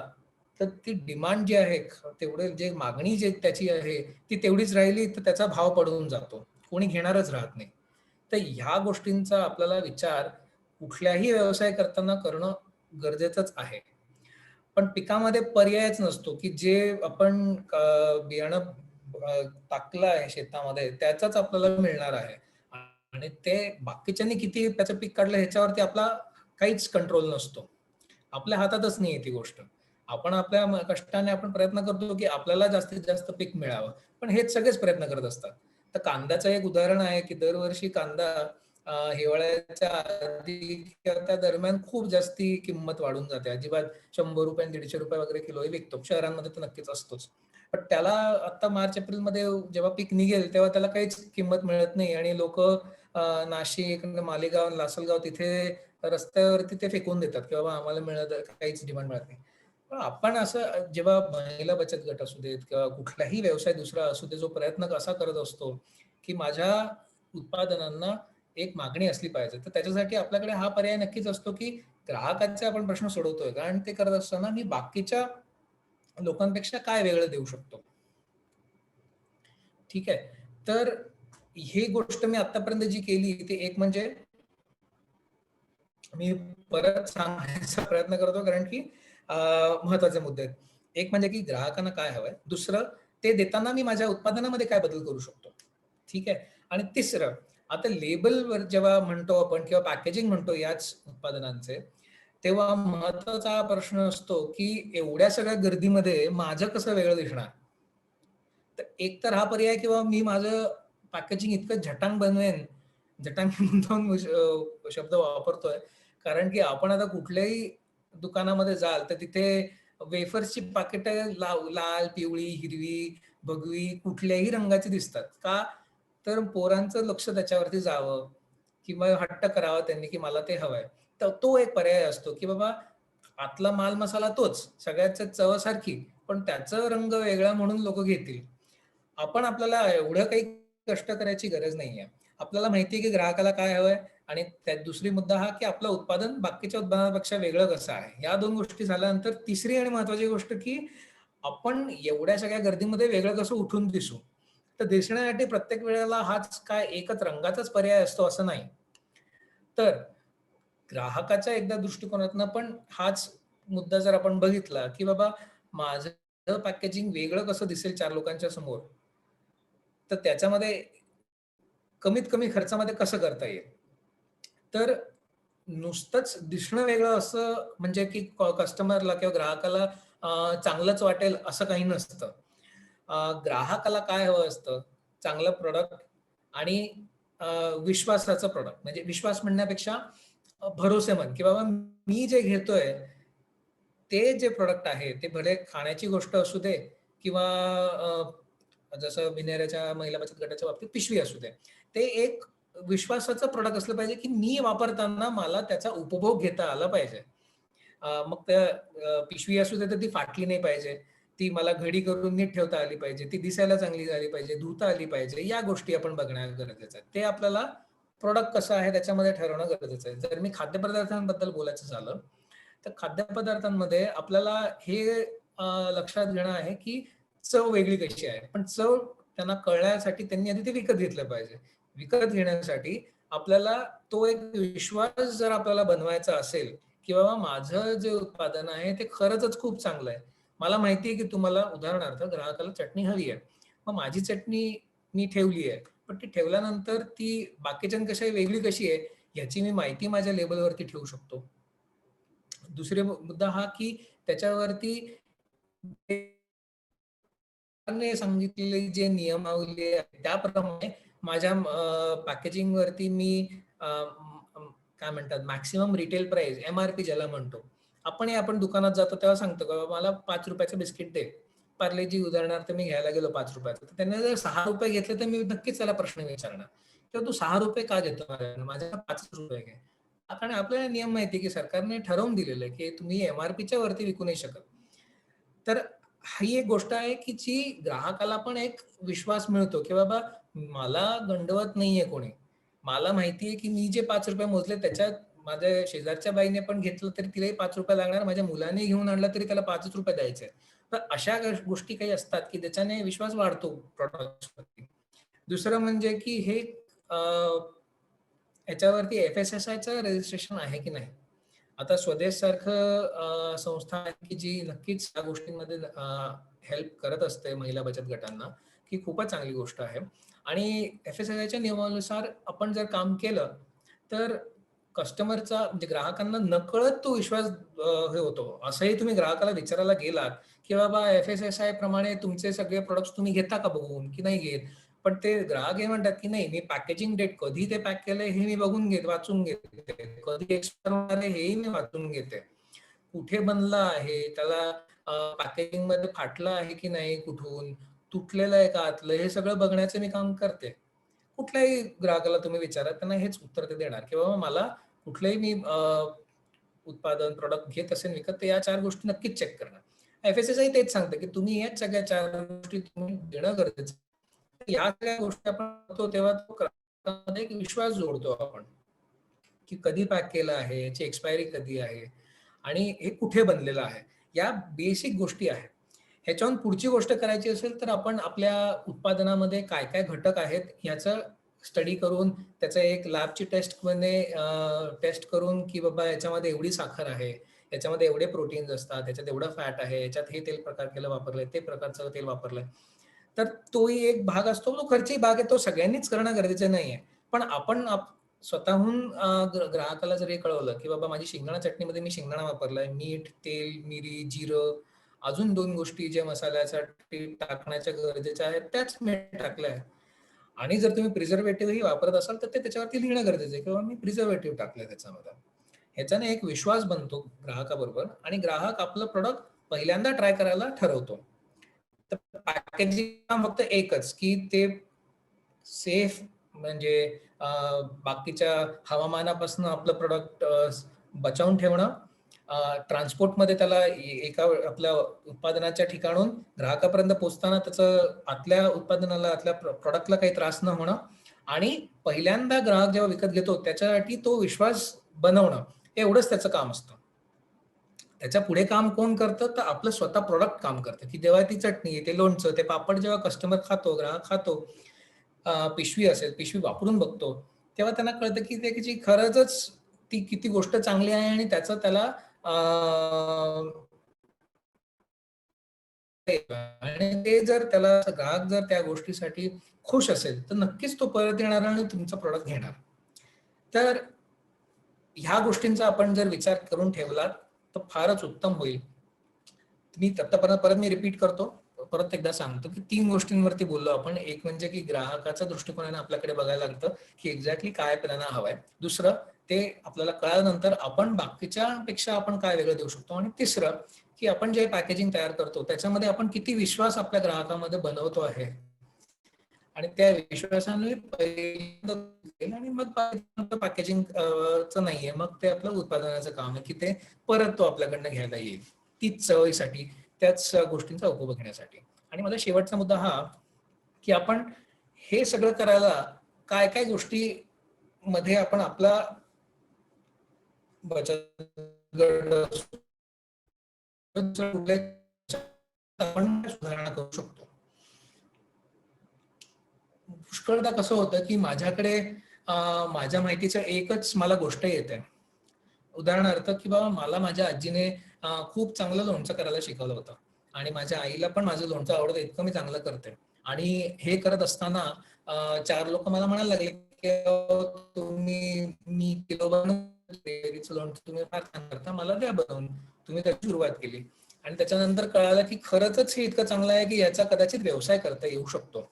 तर ती डिमांड जी आहे तेवढे जे मागणी जे त्याची आहे ती तेवढीच राहिली तर त्याचा भाव पडून जातो, कोणी घेणारच राहत नाही. तर ह्या गोष्टींचा आपल्याला विचार कुठल्याही व्यवसाय करताना करणं गरजेचंच आहे. पण पिकामध्ये पर्यायच नसतो की जे आपण बियाणं टाकलं आहे शेतामध्ये त्याचाच आपल्याला मिळणार आहे, आणि ते बाकीच्यांनी किती त्याचं पीक काढलं ह्याच्यावरती आपला काहीच कंट्रोल नसतो. आपल्या हातातच नाहीये ती गोष्ट. आपण आपल्या कष्टाने आपण प्रयत्न करतो की आपल्याला जास्तीत जास्त पीक मिळावं, पण हेच सगळेच प्रयत्न करत असतात. तर कांद्याचं एक उदाहरण आहे की दरवर्षी कांदा हिवाळ्याच्या आधी किंवा त्या दरम्यान खूप जास्ती किंमत वाढून जाते. अजिबात 100 रुपये आणि 150 रुपये वगैरे किलोही विकतो. शहरांमध्ये तर नक्कीच असतोच. पण त्याला आता मार्च एप्रिलमध्ये जेव्हा पीक निघेल तेव्हा त्याला काहीच किंमत मिळत नाही, आणि लोक नाशिक, मालेगाव, लासलगाव तिथे रस्त्यावरती ते फेकून देतात की बाबा आम्हाला मिळत काहीच डिमांड मिळत नाही. पण आपण असं जेव्हा महिला बचत गट असू देत किंवा कुठलाही व्यवसाय दुसरा असू दे, जो प्रयत्न कसा करत असतो की माझ्या उत्पादनांना एक मागणी असली पाहिजे, तर त्याच्यासाठी आपल्याकडे हा पर्याय नक्कीच असतो की ग्राहकांचे आपण प्रश्न सोडवतोय का, आणि ते करत असताना मी बाकीच्या लोकांपेक्षा काय वेगळं देऊ शकतो. ठीक आहे. तर ही गोष्ट मी आतापर्यंत जी केली ती एक म्हणजे मी परत सांगण्याचा प्रयत्न करतो कारण की महत्वाचे मुद्दे आहेत. एक म्हणजे की ग्राहकांना काय हवंय, दुसरं ते देताना मी माझ्या उत्पादनामध्ये काय बदल करू शकतो. ठीक आहे. आणि तिसरं, आता लेबलवर जेव्हा म्हणतो आपण किंवा पॅकेजिंग म्हणतो याच उत्पादनांचे, तेव्हा महत्वाचा हा प्रश्न असतो की एवढ्या सगळ्या गर्दीमध्ये माझं कसं वेगळं दिसणार. तर एक तर हा पर्याय किंवा मी माझं पॅकेजिंग इतकं झटांग बनवेन, झटांग दोन शब्द वापरतोय कारण की आपण आता कुठल्याही दुकानामध्ये जाल तर तिथे वेफर्सची पाकिट लाल, पिवळी, हिरवी, भगवी कुठल्याही रंगाची दिसतात. का तर पोरांचं लक्ष त्याच्यावरती जावं किंवा हट्ट करावा त्यांनी की मला ते हवंय. तर तो एक पर्याय असतो की बाबा आतला माल मसाला तोच, सगळ्याच चव सारखी, पण त्याचा रंग वेगळा म्हणून लोक घेतील. आपण आपल्याला एवढं काही कष्ट करायची गरज नाहीये. आपल्याला माहिती आहे की ग्राहकाला काय हवंय, आणि त्यात दुसरी मुद्दा हा की आपलं उत्पादन बाकीच्या उत्पादनापेक्षा वेगळं कसं आहे. या 2 गोष्टी झाल्यानंतर तिसरी आणि महत्वाची गोष्ट की आपण एवढ्या सगळ्या गर्दीमध्ये वेगळं कसं उठून दिसू. तर दिसण्यासाठी प्रत्येक वेळेला हाच काय एकच रंगाचाच पर्याय असतो असं नाही. तर ग्राहकाच्या एकदा दृष्टिकोनातनं पण हाच मुद्दा जर आपण बघितला की बाबा माझं पॅकेजिंग वेगळं कसं दिसेल 4 लोकांच्या समोर, तर त्याच्यामध्ये कमीत कमी खर्चामध्ये कसं करता येईल. तर नुसतंच दिसणं वेगळं असं म्हणजे की कस्टमरला किंवा ग्राहकाला चांगलंच वाटेल असं काही नसतं. ग्राहकाला काय हवं असतं, चांगलं प्रॉडक्ट आणि अ, विश्वासाचं प्रॉडक्ट. म्हणजे विश्वास म्हणण्यापेक्षा भरोसेमंद की बाबा मी जे घेतोय ते जे प्रॉडक्ट आहे ते भले खाण्याची गोष्ट असू दे किंवा जसं विनेऱ्याच्या महिला बचत गटाच्या बाबतीत पिशवी असू दे. ते एक विश्वासाचं प्रॉडक्ट असलं पाहिजे की मी वापरताना मला त्याचा उपभोग घेता आला पाहिजे. मग त्या पिशवी असू दे तर ती फाटली नाही पाहिजे. ती मला घडी करून नीट ठेवता आली पाहिजे. ती दिसायला चांगली झाली पाहिजे, धुता आली पाहिजे. या गोष्टी आपण बघणं गरजेचं आहे. ते आपल्याला प्रॉडक्ट कसं आहे त्याच्यामध्ये ठरवणं गरजेचं आहे. जर मी खाद्यपदार्थांबद्दल बोलायचं झालं, तर खाद्यपदार्थांमध्ये आपल्याला हे लक्षात घेणं आहे की चव वेगळी कशी आहे. पण चव त्यांना कळण्यासाठी त्यांनी आधी ते विकत घेतलं पाहिजे. विकत घेण्यासाठी आपल्याला तो एक विश्वास जर आपल्याला बनवायचा असेल, की बाबा माझं जे उत्पादन आहे ते खरंच खूप चांगलं आहे. मला माहिती आहे की तुम्हाला उदाहरणार्थ ग्राहकाला चटणी हवी आहे. मग माझी चटणी मी ठेवली आहे. पण ती ठेवल्यानंतर ती बाकीच्यांपेक्षा वेगळी कशी आहे याची मी माहिती माझ्या लेबलवरती ठेवू शकतो. दुसरे मुद्दा हा की त्याच्यावरती सरकारने सांगितलेले जे नियमावली आहे त्याप्रमाणे माझ्या पॅकेजिंग वरती मी काय म्हणतात मॅक्सिमम रिटेल प्राइस MRP ज्याला म्हणतो. आपण दुकानात जातो तेव्हा सांगतो का मला 5 रुपयाचं बिस्किट दे. पार्लेजी उदाहरणार्थ मी घ्यायला गेलो 5 रुपयाचं. तर त्यांनी जर 6 रुपये घेतले तर मी नक्कीच त्याला प्रश्न विचारणार. किंवा तू 6 रुपये का घेतो माझ्याकडे 5 रुपये घे. कारण आपल्याला नियम माहिती की सरकारने ठरवून दिलेलं आहे की तुम्ही MRPच्या वरती विकू नाही शकत. तर ही एक गोष्ट आहे की जी ग्राहकाला पण एक विश्वास मिळतो की बाबा मला गंडवत नाहीये कोणी. मला माहितीये की मी जे 5 रुपये मोजले त्याच्यात माझ्या शेजारच्या बाईने पण घेतलं तरी तिलाही 5 रुपये लागणार. माझ्या मुलाने घेऊन आणलं तरी त्याला 5 रुपये द्यायचे. तर अशा गोष्टी काही असतात की त्याच्याने विश्वास वाढतो प्रॉडक्ट्सवरती. दुसरं म्हणजे की हे याच्यावरती FSSAIचं रजिस्ट्रेशन आहे की नाही. आता स्वदेश सारखं संस्था आहे की जी नक्कीच या गोष्टींमध्ये हेल्प करत असते महिला बचत गटांना, की खूपच चांगली गोष्ट आहे. आणि FSSAIच्या नियमानुसार आपण जर काम केलं तर कस्टमरचा म्हणजे ग्राहकांना नकळत तो विश्वास हे होतो. असंही तुम्ही ग्राहकाला विचारायला गेलात की बाबा FSSAI प्रमाणे तुमचे सगळे प्रोडक्ट्स तुम्ही घेता का बघून की नाही घेत. पण ते ग्राहक हे म्हणतात की नाही मी पॅकेजिंग डेट कधी ते पॅक केलंय हे मी बघून वाचून घेते. कधी एक्सपायर होणार आहे हेही मी वाचून घेते. कुठे बनला आहे त्याला पॅकेजिंग मध्ये फाटलं आहे की नाही, कुठून तुटलेलं आहे का आतलं, हे सगळं बघण्याचं मी काम करते. कुठल्याही ग्राहकाला तुम्ही विचारा त्यांना हेच उत्तर ते देणार की बाबा मला कुठलंही मी उत्पादन प्रॉडक्ट घेत असेल विकत तर या 4 गोष्टी नक्कीच चेक करणार. FSSAI तेच सांगतं की तुम्ही याच सगळ्या 4 गोष्टी तुम्ही देणं गरजेचं आहे. या सगळ्या गोष्टी आपण करतो तेव्हा तो ग्राहकांमध्ये एक विश्वास जोडतो आपण की कधी पॅक केलं आहे, याची एक्सपायरी कधी आहे आणि हे कुठे बनलेलं आहे. या बेसिक गोष्टी आहेत. ह्याच्याहून पुढची गोष्ट करायची असेल तर आपण आपल्या उत्पादनामध्ये काय काय घटक आहेत ह्याचं स्टडी करून त्याचं एक लॅबची टेस्ट करून की बाबा याच्यामध्ये एवढी साखर आहे, याच्यामध्ये एवढे प्रोटीन्स असतात, याच्यात एवढं फॅट आहे, याच्यात हे तेल प्रकार केलं वापरलंय, ते प्रकारचं तेल वापरलंय. तर तोही एक भाग असतो, तो खर्ची भाग आहे, तो सगळ्यांनीच करणं गरजेचं नाहीये. पण आपण स्वतःहून ग्राहकाला जर हे कळवलं की बाबा माझी शेंगदाणा चटणीमध्ये मी शेंगदाणा वापरलाय, मीठ, तेल, मिरी, जिरं, अजून 2 गोष्टी ज्या मसाल्यासाठी टाकण्याच्या गरजेच्या आहेत त्याच मी टाकल्या आहेत. आणि जर तुम्ही प्रिझर्वेटिव्हही वापरत असाल तर ते त्याच्यावरती लिहिणं गरजेचं आहे किंवा मी प्रिझर्वेटिव्ह टाकलंय त्याच्यामध्ये. ह्याच्याने एक विश्वास बनतो ग्राहकाबरोबर आणि ग्राहक आपलं प्रोडक्ट पहिल्यांदा ट्राय करायला ठरवतो. तर पॅकेजिंग फक्त एकच की ते सेफ म्हणजे बाकीच्या हवामानापासून आपलं प्रोडक्ट बचावून ठेवणं, ट्रान्सपोर्टमध्ये त्याला एका आपल्या उत्पादनाच्या ठिकाणून ग्राहकापर्यंत पोहोचताना त्याचं आतल्या उत्पादनाला आतल्या प्रॉडक्टला काही त्रास न होणं आणि पहिल्यांदा ग्राहक जेव्हा विकत घेतो त्याच्यासाठी तो विश्वास बनवणं एवढंच त्याचं काम असतं. त्याच्या पुढे काम कोण करतं, तर आपलं स्वतः प्रोडक्ट काम करतं, की जेव्हा ती चटणी, ते लोणचं, ते पापड जेव्हा कस्टमर खातो, ग्राहक खातो, पिशवी असेल, पिशवी वापरून बघतो, तेव्हा त्यांना कळतं की त्याची खरंच ती किती गोष्ट चांगली आहे आणि त्याचं त्याला आणि ते जर त्याला ग्राहक जर त्या गोष्टीसाठी खुश असेल तर नक्कीच तो परत येणार आणि तुमचा प्रोडक्ट घेणार. तर ह्या गोष्टींचा आपण जर विचार करून ठेवलात तर फारच उत्तम होईल. मी आतापर्यंत परत मी रिपीट करतो, परत एकदा सांगतो की 3 गोष्टींवरती बोललो आपण. एक म्हणजे की ग्राहकाचा दृष्टिकोनाने आपल्याकडे बघायला लागतं की एक्झॅक्टली काय आपल्याला हवंय. दुसरं, ते आपल्याला कळल्यानंतर आपण बाकीच्या पेक्षा आपण काय वेगळं देऊ शकतो. आणि तिसरं, की आपण जे पॅकेजिंग तयार करतो त्याच्यामध्ये आपण किती विश्वास आपल्या ग्राहकामध्ये बनवतो आहे आणि त्या विश्वासाने आणि मग पॅकेजिंग च नाहीये, मग ते आपलं उत्पादनाचं काम आहे की ते परत तो आपल्याकडनं घ्यायला येईल, तीच सवयीसाठी, त्याच गोष्टींचा उपभोग घेण्यासाठी. आणि माझा शेवटचा मुद्दा हा की आपण हे सगळं करायला काय काय गोष्टी मध्ये आपण आपला बचत गट आपण सुधारणा करू शकतो. पुष्कळदा कसं होतं की माझ्याकडे माझ्या माहितीचं एकच मला गोष्ट येते. उदाहरणार्थ की बाबा मला माझ्या आजीने खूप चांगलं लोणचं करायला शिकवलं होतं आणि माझ्या आईला पण माझं लोणचं आवडतं, इतकं मी चांगलं करते. आणि हे करत असताना 4 लोक मला म्हणायला लागले की मी किलो बनवून लोणचं तुम्ही फार छान करता, मला द्या बनवून. तुम्ही त्याची सुरुवात केली आणि त्याच्यानंतर कळालं की खरंच हे इतकं चांगलं आहे की याचा कदाचित व्यवसाय करता येऊ शकतो.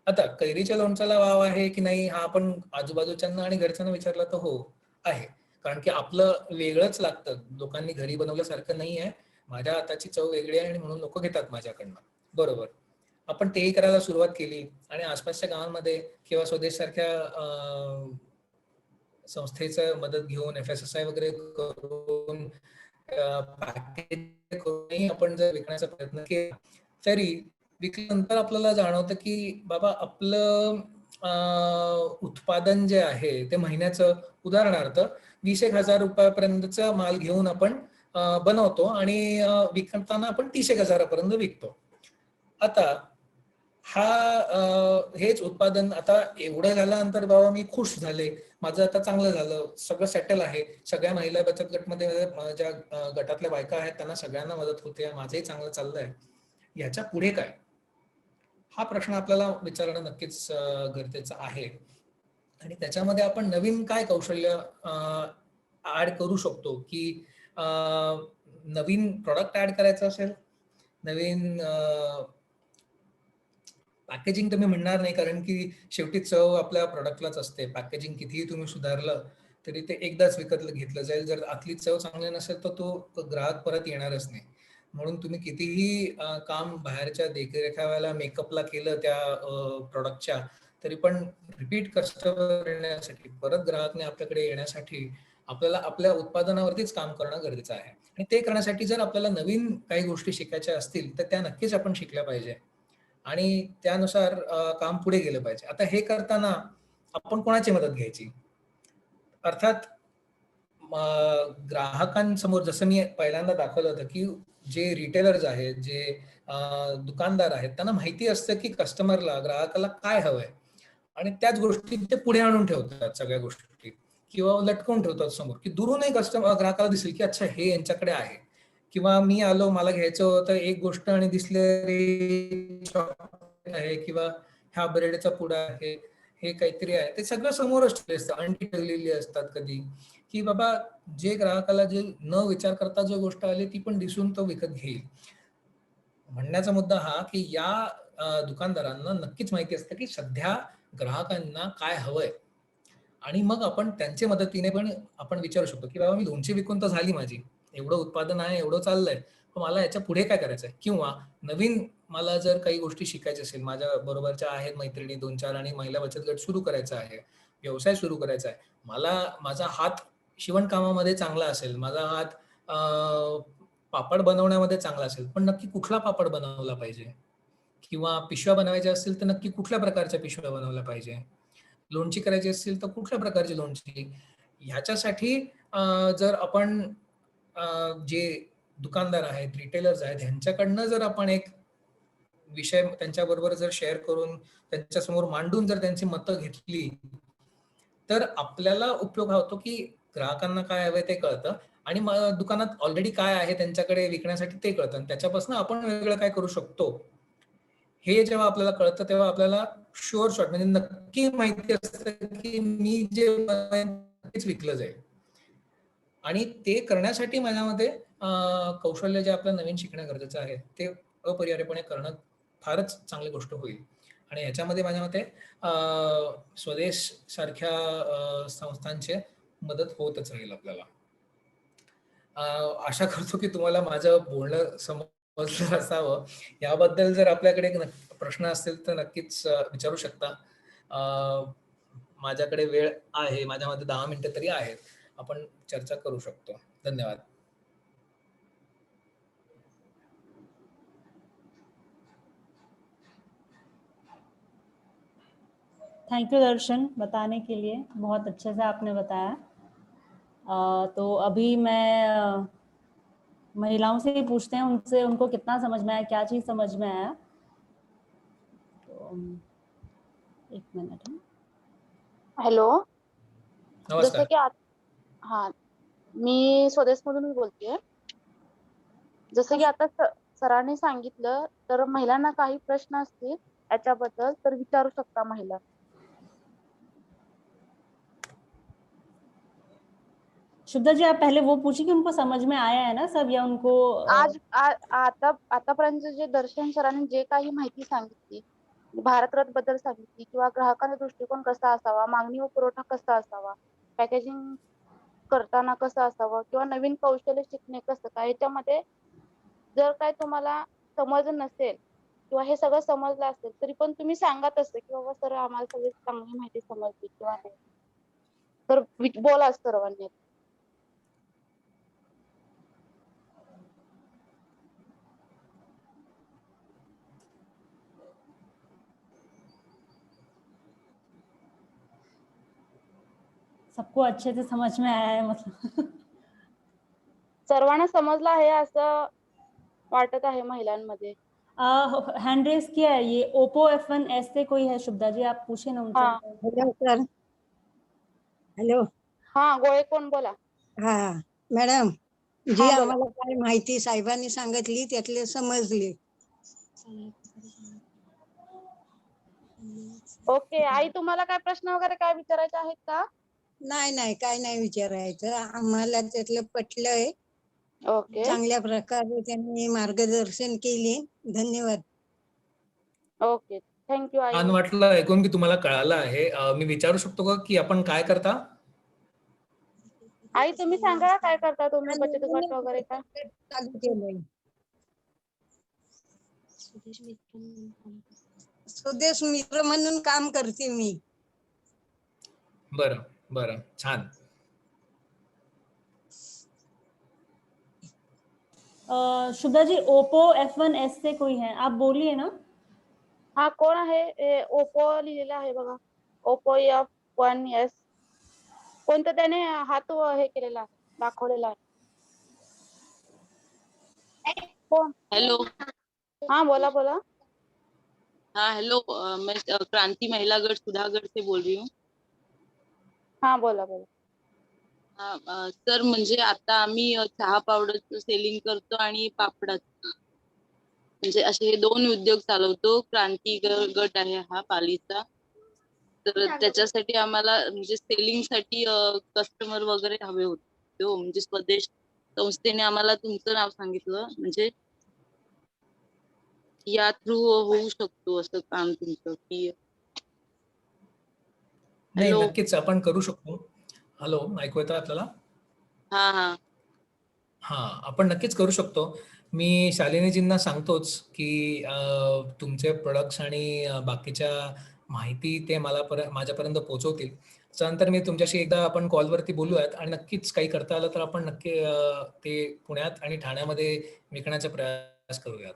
आता कैरीच्या लोणच्याला वाव आहे की नाही हा आपण आजूबाजूच्यांना आणि घरच्यांना विचारला तर हो आहे. कारण की आपलं वेगळंच लागतं, लोकांनी घरी बनवल्यासारखं नाही आहे. माझ्या हाताची चव वेगळी आहे आणि म्हणून लोक घेतात माझ्याकडनं. बरोबर, आपण तेही करायला सुरुवात केली आणि आसपासच्या गावांमध्ये किंवा स्वदेश सारख्या संस्थेचं मदत घेऊन FSSAI वगैरे करून करूनही आपण जर विकण्याचा प्रयत्न केला तरी विकल्यानंतर आपल्याला जाणवतं की बाबा आपलं उत्पादन जे आहे ते महिन्याचं उदाहरणार्थ 20,000 रुपयापर्यंतचा माल घेऊन आपण बनवतो आणि विकताना आपण 30,000 पर्यंत विकतो. आता हेच उत्पादन आता एवढं झाल्यानंतर बाबा मी खुश झाले, माझं आता चांगलं झालं, सगळं सेटल आहे, सगळ्या महिला बचत गटमध्ये ज्या गटातल्या बायका आहेत त्यांना सगळ्यांना मदत होते, माझंही चांगलं चाललंय, याच्या पुढे काय, हा प्रश्न आपल्याला विचारणं नक्कीच गरजेचं आहे. आणि त्याच्यामध्ये आपण नवीन काय कौशल्य ऍड करू शकतो की नवीन प्रोडक्ट ऍड करायचं असेल, नवीन पॅकेजिंग तर मी म्हणणार नाही, कारण की शेवटी चव आपल्या प्रोडक्टलाच असते. पॅकेजिंग कितीही तुम्ही सुधारलं तरी ते एकदाच विकत घेतलं जाईल. जर आतली चव चांगली नसेल तर तो ग्राहक परत येणारच नाही. म्हणून तुम्ही कितीही काम बाहेरच्या देखरेखावाला मेकअपला केलं त्या प्रोडक्टच्या, तरी पण रिपीट कस्टमर येण्यासाठी, परत ग्राहकने आपल्याकडे येण्यासाठी आपल्याला आपल्या उत्पादनावरतीच काम करणं गरजेचं आहे. आणि ते करण्यासाठी जर आपल्याला नवीन काही गोष्टी शिकायच्या असतील तर त्या नक्कीच आपण शिकल्या पाहिजे आणि त्यानुसार काम पुढे गेलं पाहिजे. आता हे करताना आपण कोणाची मदत घ्यायची? अर्थात ग्राहकांसमोर जसं मी पहिल्यांदा दाखवलं होतं की जे रिटेलर्स आहेत, जे दुकानदार आहेत, त्यांना माहिती असतं की कस्टमरला, ग्राहकाला काय हवंय आणि त्याच गोष्टी ते पुढे आणून ठेवतात सगळ्या गोष्टी किंवा लटकवून ठेवतात समोर, की दुरूनही ग्राहकाला दिसेल की अच्छा हे यांच्याकडे आहे. किंवा मी आलो, मला घ्यायचं होतं एक गोष्ट आणि दिसले आहे किंवा ह्या ब्रेडचा पुडा आहे, हे काहीतरी आहे, ते सगळं समोरच ठेवले असतं, अंडी ठेवलेली असतात कधी, की बाबा जे ग्राहकाला जे न विचार करता जो गोष्ट आली ती पण दिसून तो विकत घेईल. म्हणण्याचा मुद्दा हा की या दुकानदारांना नक्कीच माहिती असतं की सध्या ग्राहकांना काय हवंय आणि मग आपण त्यांच्या मदतीने पण आपण विचारू शकतो की बाबा मी लोणची विकून तर झाली माझी, एवढं उत्पादन आहे, एवढं चाललंय, पण मला याच्या पुढे काय करायचंय, किंवा नवीन मला जर काही गोष्टी शिकायच्या असेल, माझ्या बरोबरच्या आहेत मैत्रिणी 2-4 आणि महिला बचत गट सुरू करायचा आहे, व्यवसाय सुरू करायचा आहे, मला माझा हात शिवणकामामध्ये चांगला असेल, माझा हात पापड बनवण्यामध्ये चांगला असेल, पण नक्की कुठला पापड बनवला पाहिजे, किंवा पिशव्या बनवायच्या असतील तर नक्की कुठल्या प्रकारच्या पिशव्या बनवल्या पाहिजे, लोणची करायची असेल तर कुठल्या प्रकारची लोणची, ह्याच्यासाठी जर आपण जे दुकानदार आहेत, रिटेलर्स आहेत, ह्यांच्याकडनं जर आपण एक विषय त्यांच्याबरोबर जर शेअर करून त्यांच्यासमोर मांडून जर त्यांची मतं घेतली, तर आपल्याला उपयोग हा होतो की ग्राहकांना काय हवंय ते कळतं आणि दुकानात ऑलरेडी काय आहे त्यांच्याकडे विकण्यासाठी ते कळतं आणि त्याच्यापासून आपण वेगळं काय करू शकतो हे जेव्हा आपल्याला कळतं तेव्हा आपल्याला शुअर शॉट म्हणजे नक्की माहिती असतं की मी जे बनवेन तेच विकलं जाईल. आणि ते करण्यासाठी माझ्या मते कौशल्य जे आपलं नवीन शिकणं गरजेचं आहे ते अपरिहार्यपणे करणं फारच चांगली गोष्ट होईल. आणि ह्याच्यामध्ये माझ्या मते स्वदेश सारख्या संस्थांची मदत होतच राहील आपल्याला. आशा करतो की तुम्हाला माझं बोलणं समजलं असावं. याबद्दल जर आपल्याकडे प्रश्न असतील तर नक्कीच विचारू शकता. माझ्याकडे वेळ आहे, माझ्यामध्ये 10 मिनिटं तरी आहेत. आपण चर्चा करू शकतो. धन्यवाद. थैंक यू दर्शन बताने के लिए, बहुत अच्छे से आपने बताया। तो अभी मैं महिलाओं से ही पूछते हैं उनसे उनको कितना समझ में आया, क्या चीज़ समझ में आया। तो 1 मिनट है। हॅलो, जसं नमस्कार. की हा मी स्वदेशमधूनच बोलतेय. जसं की आता सरांनी सांगितलं तर महिलांना काही प्रश्न असतील याच्याबद्दल तर विचारू शकता महिला. शुभदा जी, आप पहले वो पूछिए कि उनको समझ में आया है ना सब, या उनको आतापर्यंत जे दर्शन सरांनी जे काही माहिती सांगितली, भारतरत्न बद्दल सांगितली किंवा ग्राहकांचा दृष्टिकोन कसा असावा, मागणी व पुरवठा कसा असावा, पॅकेजिंग करताना कसं असावं किंवा नवीन कौशल्य शिकणे कसं काय, याच्यामध्ये जर काय तुम्हाला समजलं नसेल किंवा हे सगळं समजलं असेल तरी पण तुम्ही सांगत असते की बाबा सर आम्हाला सगळी चांगली माहिती समजली किंवा नाही, तर बोला सर्वांनी. सबको अच्छे से समझ में आया है मतलब? सर्वांना समजलं आहे असं वाटत आहे महिलांमध्ये. हैंड रेस किया है ये ओप्पो F1S से कोई है शुभदा जी, आप पूछे ना उनसे। Hello sir. हॅलो. हा, गोळे कोण बोला. हा मॅडम, जी हा, बोला. आम्हाला काय माहिती साहेबांनी सांगितली त्यातले समजले. ओके, आई तुम्हाला काय प्रश्न वगैरे काय विचारायचे आहेत का? नाही काय नाही विचारायचं, आम्हाला त्यातलं पटलंय. ओके चांगल्या प्रकारे त्यांनी मार्गदर्शन केले. धन्यवाद. ओके, थँक्यू आई. छान वाटलं ऐकून की तुम्हाला कळालं आहे. मी विचारू शकतो का की आपण काय करता? आई तुम्ही सांगा काय करता तुम्ही, बचत गट वगैरे काय? चालू केलंय. स्वदेश मित्र म्हणून काम करते मी. बरं, छान. शुभदा जी, ओप्पो F1S से कोई है, आप बोलिए ना। हा, कोण आहे? ओप्पो लिहिलेलं आहे बघा, ओप्पो F1S. कोणतं त्याने हात हे केलेला आहे, दाखवलेला आहे. कोण? हेलो. हाँ, बोला. हाँ हेलो, मैं क्रांति महिला गढ़ सुधागढ़ से बोल रही हूँ. हाँ, बोला. हाँ सर, म्हणजे आता आम्ही चहा पावडरचं सेलिंग करतो आणि पापडाचं, म्हणजे असे हे 2 उद्योग चालवतो. क्रांती गट आहे हा पालीचा. तर त्याच्यासाठी आम्हाला म्हणजे सेलिंगसाठी कस्टमर वगैरे हवे होते. म्हणजे स्वदेश संस्थेने आम्हाला तुमचं नाव सांगितलं, म्हणजे या थ्रू होऊ शकतो असं काम तुमचं की? नाही, नक्कीच आपण करू शकतो. हॅलो, ऐकू येतं आपल्याला? हा, आपण नक्कीच करू शकतो. मी शालिनीजींना सांगतोच की तुमचे प्रोडक्ट्स आणि बाकीच्या माहिती ते माझ्यापर्यंत पोहोचवतील. त्यानंतर मी तुमच्याशी एकदा आपण कॉलवरती बोलूयात आणि नक्कीच काही करता आलं तर आपण नक्की ते पुण्यात आणि ठाण्यामध्ये विकण्याचा प्रयास करूयात.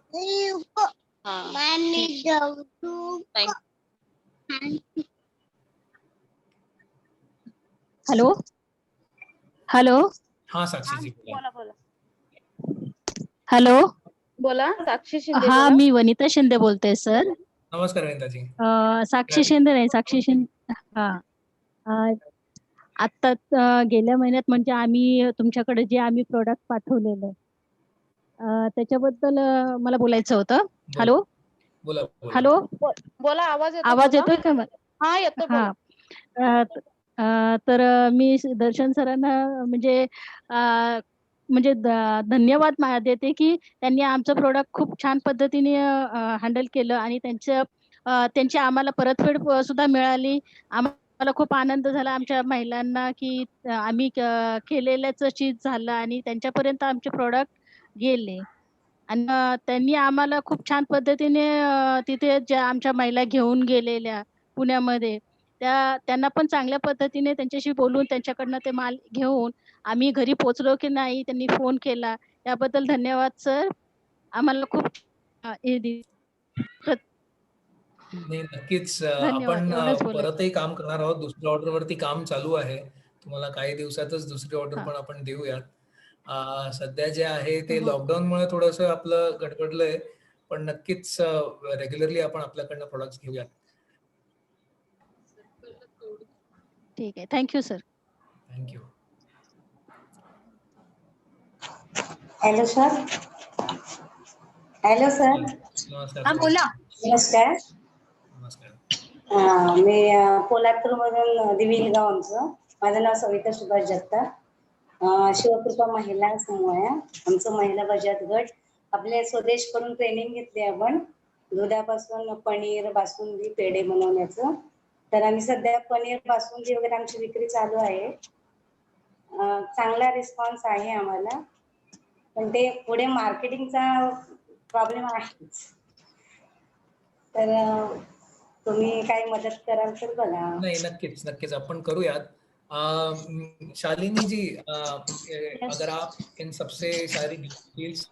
हॅलो हॅलो हा साक्षीजी बोला. बोला हॅलो बोला साक्षी शिंदे हा बोला. मी वनिता शिंदे बोलते सर. नमस्कार वनिताजी. साक्षी शिंदे नाही, साक्षी शिंदे. हा आता गेल्या महिन्यात म्हणजे आम्ही तुमच्याकडे जे आम्ही प्रोडक्ट पाठवलेलं त्याच्याबद्दल मला बोलायचं होतं. हॅलो बोला बोला. हॅलो बोला आवाज येतो. आवाज बोला. येतोय का मला? हा येतो हा बोला. तर मी दर्शन सरांना म्हणजे धन्यवाद देते की त्यांनी आमचं प्रोडक्ट खूप छान पद्धतीने हँडल केलं आणि त्यांची आम्हाला परतफेड सुद्धा मिळाली. आम्हाला खूप आनंद झाला आमच्या महिलांना की आम्ही केलेल्याच चीज झालं आणि त्यांच्यापर्यंत आमचे प्रोडक्ट गेले. आणि त्यांनी आम्हाला खूप छान पद्धतीने तिथे ज्या आमच्या महिला घेऊन गेलेल्या पुण्यामध्ये त्यांना पण चांगल्या पद्धतीने त्यांच्याशी बोलून त्यांच्याकडनं ते माल घेऊन आम्ही घरी पोहोचलो की नाही त्यांनी फोन केला. त्याबद्दल धन्यवाद सर. आम्हाला खूप नाही नक्कीच धन्यवाद. आपण एवढंच बोलायचं. परतही काम करणार आहोत. दुसऱ्या ऑर्डर वरती काम चालू आहे. तुम्हाला काही दिवसातच दुसरी ऑर्डर हा. पण आपण देऊयात. सध्या जे आहे ते हो. लॉकडाऊनमुळे थोडंसं आपलं गडबडलंय, पण नक्कीच रेग्युलरली आपण आपल्याकडनं प्रोडक्ट्स घेऊयात. ठीक आहे. Thank you sir. Thank you. Hello sir. Hello sir. नमस्कार हा सर. बोला. नमस्कार. नमस्कार. मी पोलादपूरमधून दिविलगाव आमचं. माझं नाव सविता सुभाष जगताप. शिवकृपा महिला समूह आहे आमचं, महिला बचत गट. आपले स्वदेश करून ट्रेनिंग घेतली आपण दुधापासून पनीर, बासुंदी, पेढे बनवण्याचं. तर आम्ही सध्या पनीर, बासुंदी वगैरे आमची विक्री चालू आहे. चांगला रिस्पॉन्स आहे आम्हाला, पण ते पुढे मार्केटिंगचा प्रॉब्लेम आहेच. तर तुम्ही काही मदत कराल तर बघा. नाही नक्कीच नक्कीच आपण करूयात. शालिनी जी अगर आप इन सबसे सारी डिटेल्स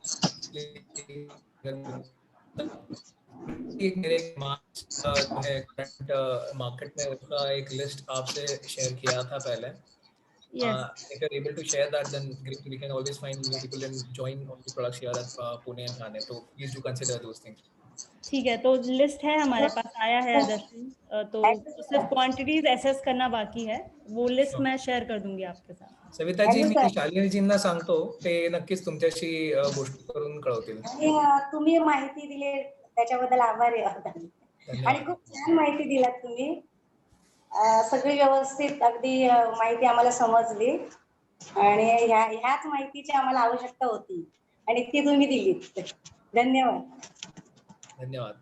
मेरे जो है करंट मार्केट में उसका एक लिस्ट आपसे शेयर किया था पहले. If you're able to share that, then we can always find new people and join all the products here at Pune and Thane. So please do consider those things. ठीक है, तो लिस्ट है हमारे पास, आया है दर्शन, तो सिर्फ क्वांटिटीज एसेस करना बाकी है. वो लिस्ट मैं शेअर कर दूंगी आपके साथ. सविताजी, मी शालिनीजींना सांगतो, ते नक्कीच तुमच्याशी गोष्टी करून कळवतील. आणि तुम्ही माहिती दिली त्याच्याबद्दल आभारी आहोत. आणि खूप छान माहिती दिलात तुम्ही. सगळी व्यवस्थित अगदी माहिती आम्हाला समजली आणि ह्याच माहितीची आम्हाला आवश्यकता होती आणि ती तुम्ही दिलीत. धन्यवाद. धन्यवाद.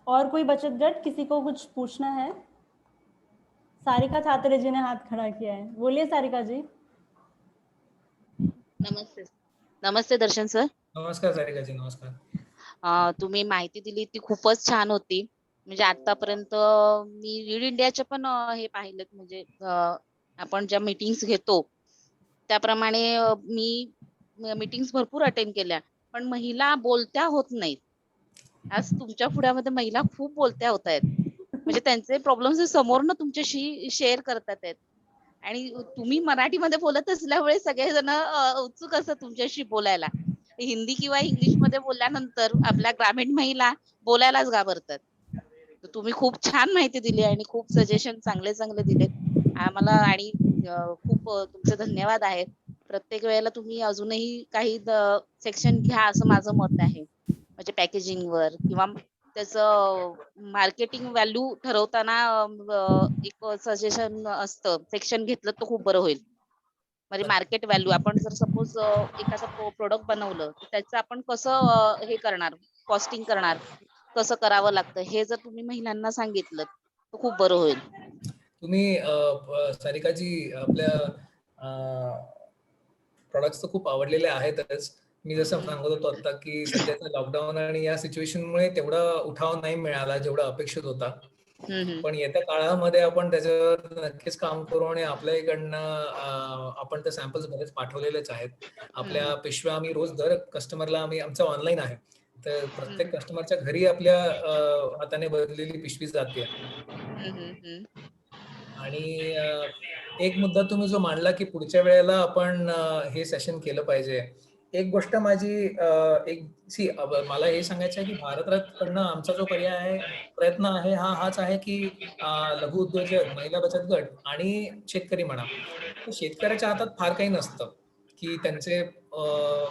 और कोई बचत गट, किसी को कुछ पूछना है? सारिका छात्रे जी ने हाथ खड़ा किया है, बोलिए सारिका जी. नमस्ते. नमस्ते दर्शन सर. नमस्कार सारिका जी. नमस्कार. तुम्ही माहिती दिली ती खूपच छान होती. म्हणजे आतापर्यंत मी रीड इंडियाचे पण हे पाहिलेत, म्हणजे आपण ज्या मीटिंग्स घेतो त्याप्रमाणे मी मीटिंग्स भरपूर अटेंड केल्या, पण महिला बोलत्या होत नाहीत. आज तुमच्या पुढ्यामध्ये महिला खूप बोलत्या होत आहेत, म्हणजे त्यांचे प्रॉब्लेम्स समोरनं तुमच्याशी शेअर करतात आहेत. आणि तुम्ही मराठीमध्ये बोलत असल्यामुळे सगळेजण उत्सुक असतात तुमच्याशी बोलायला. हिंदी किंवा इंग्लिश मध्ये बोलल्यानंतर आपल्या ग्रामीण महिला बोलायलाच घाबरतात. तर तुम्ही खूप छान माहिती दिली आणि खूप सजेशन चांगले चांगले दिलेत आम्हाला, आणि खूप तुमचे धन्यवाद आहेत. प्रत्येक वेळेला तुम्ही अजूनही काही सेक्शन घ्या असं माझं मत आहे. म्हणजे पॅकेजिंगवर किंवा त्याचं मार्केटिंग व्हॅल्यू ठरवताना एक सजेशन असतं, सेक्शन घेतलं तर खूप बरं होईल. म्हणजे मार्केट व्हॅल्यू, आपण जर सपोज एखादं प्रोडक्ट बनवलं तर त्याचं आपण कसं हे करणार, कॉस्टिंग करणार, कसं करावं लागतं, हे जर तुम्ही महिलांना सांगितलं तर खूप बरं होईल. तुम्ही सारिकाजी आपल्या प्रोडक्ट्स तर खूप आवडलेले आहेतच. मी जसं सांगत होतो आता की सध्याचं लॉकडाऊन आणि या सिच्युएशनमुळे तेवढा उठाव नाही मिळाला जेवढा अपेक्षित होता. पण येत्या काळामध्ये आपण त्याच्यावर नक्कीच काम करू आणि आपल्या इकडनं आपण तर सॅम्पल्स बरेच पाठवलेलेच आहेत. आपल्या पिशव्या आम्ही रोज दर कस्टमरला आमचं ऑनलाईन आहे, तर प्रत्येक कस्टमरच्या घरी आपल्या हाताने भरलेली पिशवी जाते. आणि एक मुद्दा तुम्ही जो मांडला की पुढच्या वेळेला आपण हे सेशन केलं पाहिजे. एक गोष्ट माझी मला हे सांगायचं आहे की भारतरत्नकडनं आमचा जो पर्याय आहे, प्रयत्न आहे हाच आहे की लघु उद्योजक, महिला बचत गट आणि शेतकरी म्हणा. तर शेतकऱ्याच्या हातात फार काही नसतं की त्यांचे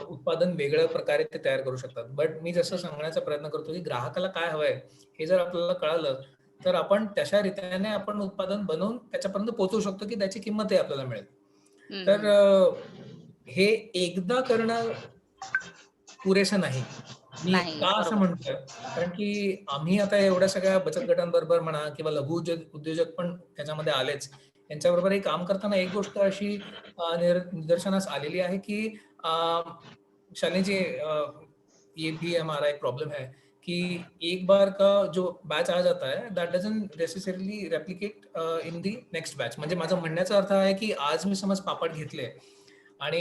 उत्पादन वेगळ्या प्रकारे ते तयार करू शकतात. बट मी जसं सांगण्याचा प्रयत्न करतो की ग्राहकाला काय हवंय हे जर आपल्याला कळालं तर आपण तशा रीतीने आपण उत्पादन बनवून त्याच्यापर्यंत पोहोचू शकतो की त्याची किंमतही आपल्याला मिळेल. तर हे एकदा करणं पुरेसं नाही. मी का असं म्हणतोय, कारण की आम्ही आता एवढ्या सगळ्या बचत गटांबरोबर म्हणा किंवा लघु उद्योजक पण त्याच्यामध्ये आलेच. यांच्याबरोबर हे काम करताना एक गोष्ट अशी निदर्शनास आलेली आहे की शालिनी जी ये भी हमारा एक प्रॉब्लम है कि एक बार का जो बैच आ जाता है that doesn't necessarily replicate in the next batch. म्हणजे माझा म्हणण्याचा अर्थ आहे की आज मी समज पापड घेतले आणि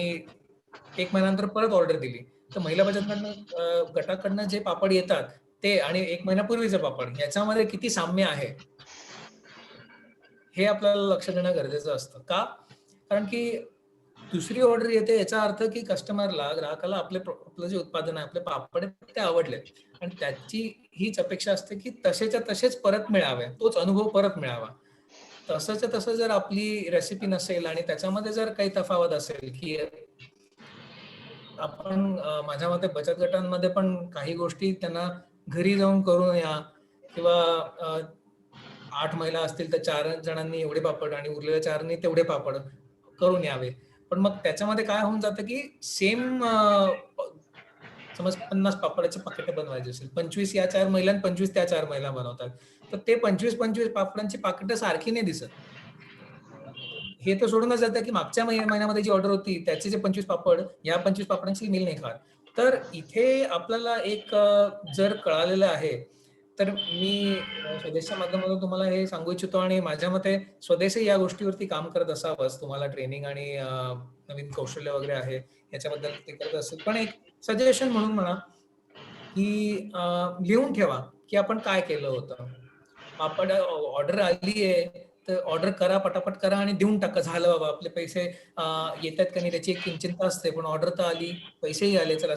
एक महिन्यानंतर परत ऑर्डर दिली, तर महिला बचत गटाकडनं जे पापड येतात ते आणि एक महिन्यापूर्वीचे पापड याच्यामध्ये किती साम्य आहे हे आपल्याला लक्ष देणं गरजेचं असतं. का? कारण की दुसरी ऑर्डर येते याचा अर्थ की कस्टमरला, ग्राहकाला आपलं जे उत्पादन आहे, आपले पापड ते आवडले आणि त्याची हीच अपेक्षा असते की तसेच्या तसेच परत मिळावे, तोच अनुभव परत मिळावा. तसंच्या तसं जर आपली रेसिपी नसेल आणि त्याच्यामध्ये जर काही तफावत असेल की आपण माझ्या मते बचत गटांमध्ये पण काही गोष्टी त्यांना घरी जाऊन करून या किंवा 8 महिला असतील तर 4 जणांनी एवढे पापड आणि उरलेल्या 4नी तेवढे पापड करून यावे. पण मग त्याच्यामध्ये काय होऊन जातं की सेम समज 50 पापडाचे पाकिटं बनवायचे असेल, 25 या 4 महिला आणि 25 त्या 4 महिला बनवतात, तर ते 25 पापडांची पाकिटं सारखी नाही दिसत. हे तर सोडूनच जातं की मागच्या महिन्यामध्ये जी ऑर्डर होती त्याचे जे 25 पापड या 25 पापडांची मिल नाही खात. तर इथे आपल्याला एक जर कळालेलं आहे तर मी स्वदेशच्या माध्यमातून तुम्हाला हे सांगू इच्छितो आणि माझ्या मते स्वदेशही या गोष्टीवरती काम करत असावंच. तुम्हाला ट्रेनिंग आणि नवीन कौशल्य वगैरे आहे याच्याबद्दल ते करत असेल. पण एक सजेशन म्हणून म्हणा की लिहून ठेवा की आपण काय केलं होतं. पापड ऑर्डर आली आहे तर ऑर्डर करा, पटापट करा आणि देऊन टाका. झालं बाबा, आपले पैसे येतात का नाही त्याची एक चिंता असते, पण ऑर्डर तर आली, पैसेही आले, चला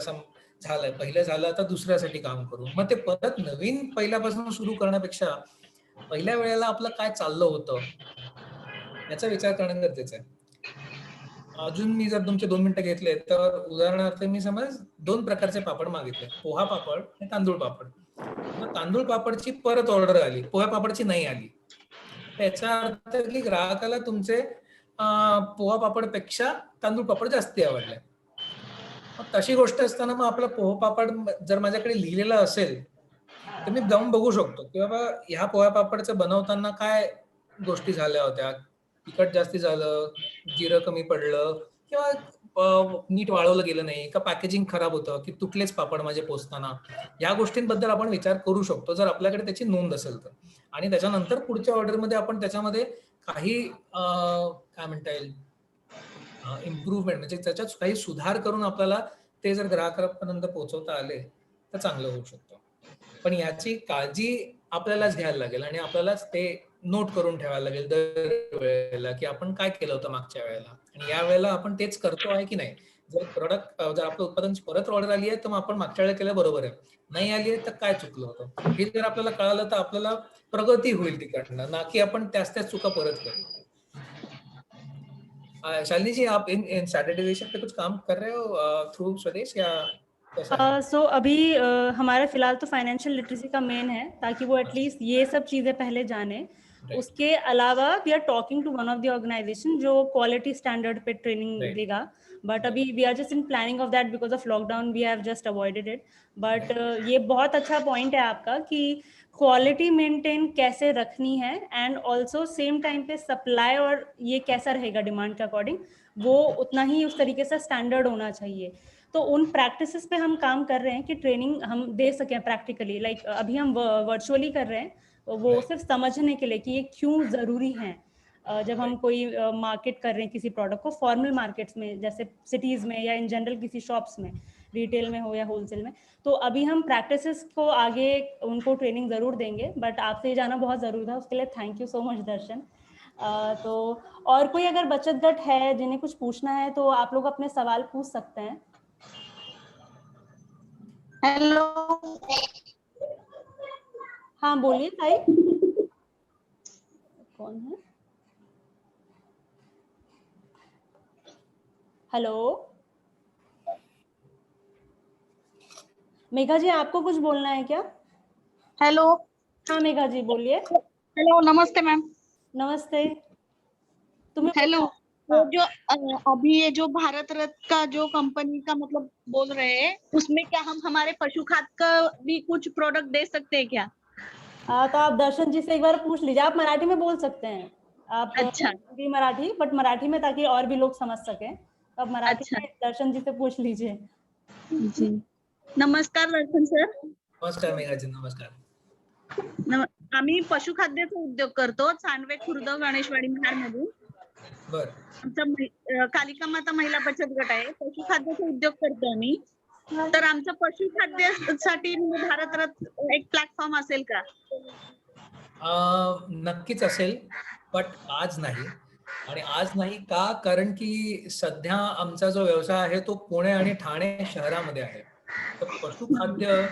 झालंय, पहिलं झालं, आता दुसऱ्यासाठी काम करू. मग ते परत नवीन पहिल्यापासून सुरू करण्यापेक्षा पहिल्या वेळेला आपलं काय चाललं होतं याचा विचार करणं गरजेचं आहे. अजून मी जर तुमचे 2 मिनिटं घेतले तर उदाहरणार्थ मी समज 2 प्रकारचे पापड मागितले, पोहा पापड आणि तांदूळ पापड. तांदूळ पापडची परत ऑर्डर आली, पोहा पापडची नाही आली. याचा अर्थ की ग्राहकाला तुमचे पोहा पापडपेक्षा तांदूळ पापड जास्ती आवडले. तशी गोष्ट असताना मग आपला पोहा पापड जर माझ्याकडे लिहिलेलं असेल तर मी जाऊन बघू शकतो की बाबा ह्या पोहा पापडचं बनवताना काय गोष्टी झाल्या होत्या, तिखट जास्ती झालं, जिरं कमी पडलं किंवा नीट वाळवलं गेलं नाही का पॅकेजिंग खराब होतं की तुटलेच पापड माझे पोचताना. या गोष्टींबद्दल आपण विचार करू शकतो जर आपल्याकडे त्याची नोंद असेल तर. आणि त्याच्यानंतर पुढच्या ऑर्डरमध्ये आपण त्याच्यामध्ये काही काय म्हणता येईल इम्प्रूव्हमेंट म्हणजे त्याच्यात काही सुधार करून आपल्याला ते जर ग्राहकापर्यंत पोहोचवता आले तर चांगलं होऊ शकतं. पण याची काळजी आपल्यालाच घ्यायला लागेल आणि आपल्यालाच ते नोट करून ठेवायला लागेल दर वेळेला की आपण काय केलं होतं मागच्या वेळेला आणि या वेळेला आपण तेच करतो आहे की नाही. जर जर आपलं उत्पादन परत ऑर्डर आली आहे तर मग आपण मागच्या वेळेला केलं बरोबर आहे, नाही आली आहे तर काय चुकलं होतं हे जर आपल्याला कळालं तर आपल्याला प्रगती होईल तिकडनं, ना की आपण त्याच चुका परत करू. शालिनी जी, आप इन स्ट्रैटेजीज पे कुछ काम कर रहे हो थ्रू स्वदेश या सो अभी हमारा फिलहाल तो फाइनेंशियल लिटरेसी का मेन है ताकि वो एटलीस्ट ये सब चीजें पहले जाने. उसके अलावा we are talking to one of the organisation जो क्वालिटी स्टैंडर्ड पे ट्रेनिंग देगा. बट अभी we are just in planning of that because of lockdown we have just avoided it. But ये बहुत अच्छा पॉइंट है आपका कि क्वालिटी मेंटेन कैसे रखनी है एंड ऑल्सो सेम टाइम पे सप्लाई और ये कैसा रहेगा डिमांड के अकॉर्डिंग वो उतना ही उस तरीके से स्टैंडर्ड होना चाहिए. तो उन प्रैक्टिसेस पे हम काम कर रहे हैं कि ट्रेनिंग हम दे सकें प्रैक्टिकली. लाइक अभी हम वर्चुअली कर रहे हैं, वो सिर्फ समझने के लिए कि ये क्यों ज़रूरी है. जब हम कोई मार्केट कर रहे हैं किसी प्रोडक्ट को फॉर्मल मार्केट्स में जैसे सिटीज़ में या इन जनरल किसी शॉप्स में, रिटेल में हो या होलसेल में। तो अभी हम प्रैक्टिसेस को आगे उनको ट्रेनिंग ज़रूर देंगे, बट आपसे ये जाना बहुत ज़रूरी था, उसके लिए थैंक यू सो मच दर्शन। तो और कोई अगर बचत गट है जिन्हें कुछ पूछना है तो आप लोग अपने सवाल पूछ सकते हैं। हेलो, हाँ बोलिए भाई, कौन है? हेलो मेघा जी, आपको कुछ बोलना है क्या? हेलो, हाँ मेघा जी बोलिए। हेलो, नमस्ते मैम। नमस्ते। तुम्हें हेलो, हाँ। वो जो अभी ये जो भारत रत्न का जो कंपनी का मतलब बोल रहे हैं, उसमें क्या हम हमारे पशु खाद का भी कुछ प्रोडक्ट दे सकते हैं क्या? तो आप दर्शन जी से एक बार पूछ लीजिए, आप मराठी में बोल सकते हैं, आप अच्छा। हिंदी मराठी, बट मराठी में, ताकि और भी लोग समझ सके, तो आप मराठी अच्छा में दर्शन जी से पूछ लीजिए। जी, नमस्कार दर्शन सर। नमस्कार मेघाजी, नमस्कार. आम्ही पशुखाद्याचा उद्योग करतो, चांदवे खुर्द गणेशवाडी महाडमधून. बर. आमचा कालिका माता महिला बचत गट आहे. पशुखाद्याचा उद्योग करतो आम्ही. तर आमचं पशुखाद्यासाठी भारत रत्न एक प्लॅटफॉर्म असेल का? नक्कीच असेल, बट आज नाही. आणि आज नाही का, कारण की सध्या आमचा जो व्यवसाय आहे तो पुणे आणि ठाणे शहरामध्ये आहे. तर पशुखाद्य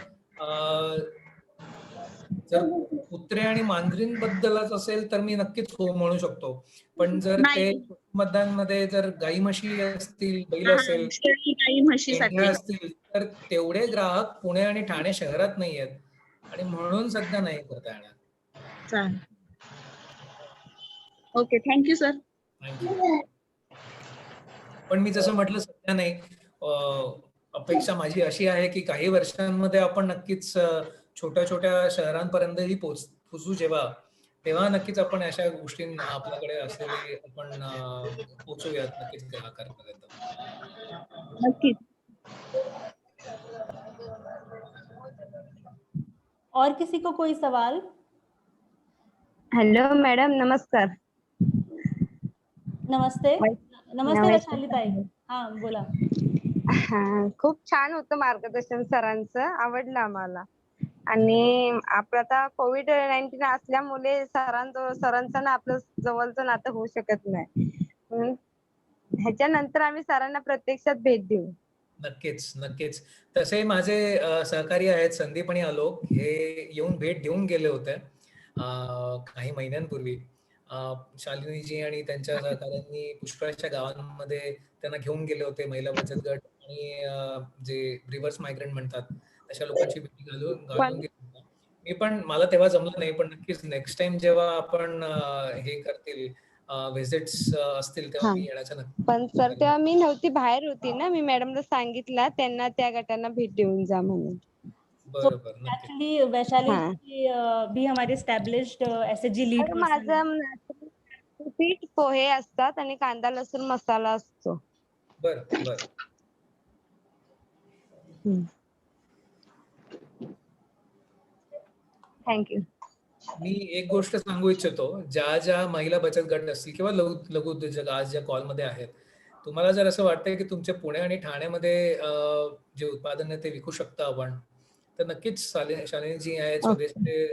जर कुत्रे आणि मांजरींबद्दलच असेल तर मी नक्कीच हो म्हणू शकतो. पण जर ते मतदानमध्ये जर गाई म्हशी असतील, बैल असेल, गाई म्हशीसाठी असतील, तर तेवढे ग्राहक पुणे आणि ठाणे शहरात नाही आहेत आणि म्हणून सध्या नाही करता येणार. Okay, thank you sir. थँक्यू. पण मी जसं म्हटलं, सध्या नाही. अपेक्षा माझी अशी आहे की काही वर्षांमध्ये आपण नक्कीच छोट्या छोट्या शहरांपर्यंतही पोहोचू तेव्हा नक्कीच आपण अशा गोष्टी आपल्याकडे असलेले आपण पोहोचूयात नक्कीच ग्राहकांपर्यंत. नक्कीच. और किसी को कोई सवाल? हेलो मैडम, नमस्कार. नमस्ते. नमस्ते वैशाली ताई. हा बोला. खूप छान होतं मार्गदर्शन सरांचं, आवडलं आम्हाला. आणि आपलं आता कोविड-19 असल्यामुळे सरांचं ना आपलं जवळचं नातं होऊ शकत नाही. ह्याच्यानंतर आम्ही सरांना प्रत्यक्षात भेट देऊ. नक्कीच, नक्कीच. तसे माझे सहकारी आहेत संदीप आणि आलोक, हे येऊन भेट देऊन गेले होते काही महिन्यांपूर्वी. शालिनीजी आणि त्यांच्या सहकाऱ्यांनी पुष्कळशा गावांमध्ये त्यांना घेऊन गेले होते. महिला बचत गट आणि जे रिव्हर्स मायग्रंट म्हणतात अशा लोकांची भेटी घालून गेले होते. मी पण, मला तेव्हा जमलं नाही, पण नक्कीच नेक्स्ट टाइम जेव्हा आपण हे करतील व्हिजिट्स असतील तेव्हा मी येण्याचा नक्की. पण सर तेव्हा मी नव्हती, बाहेर होती ना. मी मॅडमला सांगितलं त्यांना त्या गटांना भेट देऊन जा म्हणून. बरोबर. एक्चुअली वैशाली जी भी हमारी एस्टैब्लिश्ड एसएचजी लीड माझं पीठ पोहे असतात आणि कांदा लसूण मसाला असतो. बर बर. थँक्यू. मी एक गोष्ट सांगू इच्छितो, ज्या महिला बचत गट असतील किंवा लघु उद्योजक आज ज्या कॉलमध्ये आहेत, तुम्हाला जर असं वाटतंय की तुमचे पुणे आणि ठाण्यामध्ये जे उत्पादन आहे ते विकू शकता आपण, तर नक्कीच शालिनी जी आहेत, स्वदेशचे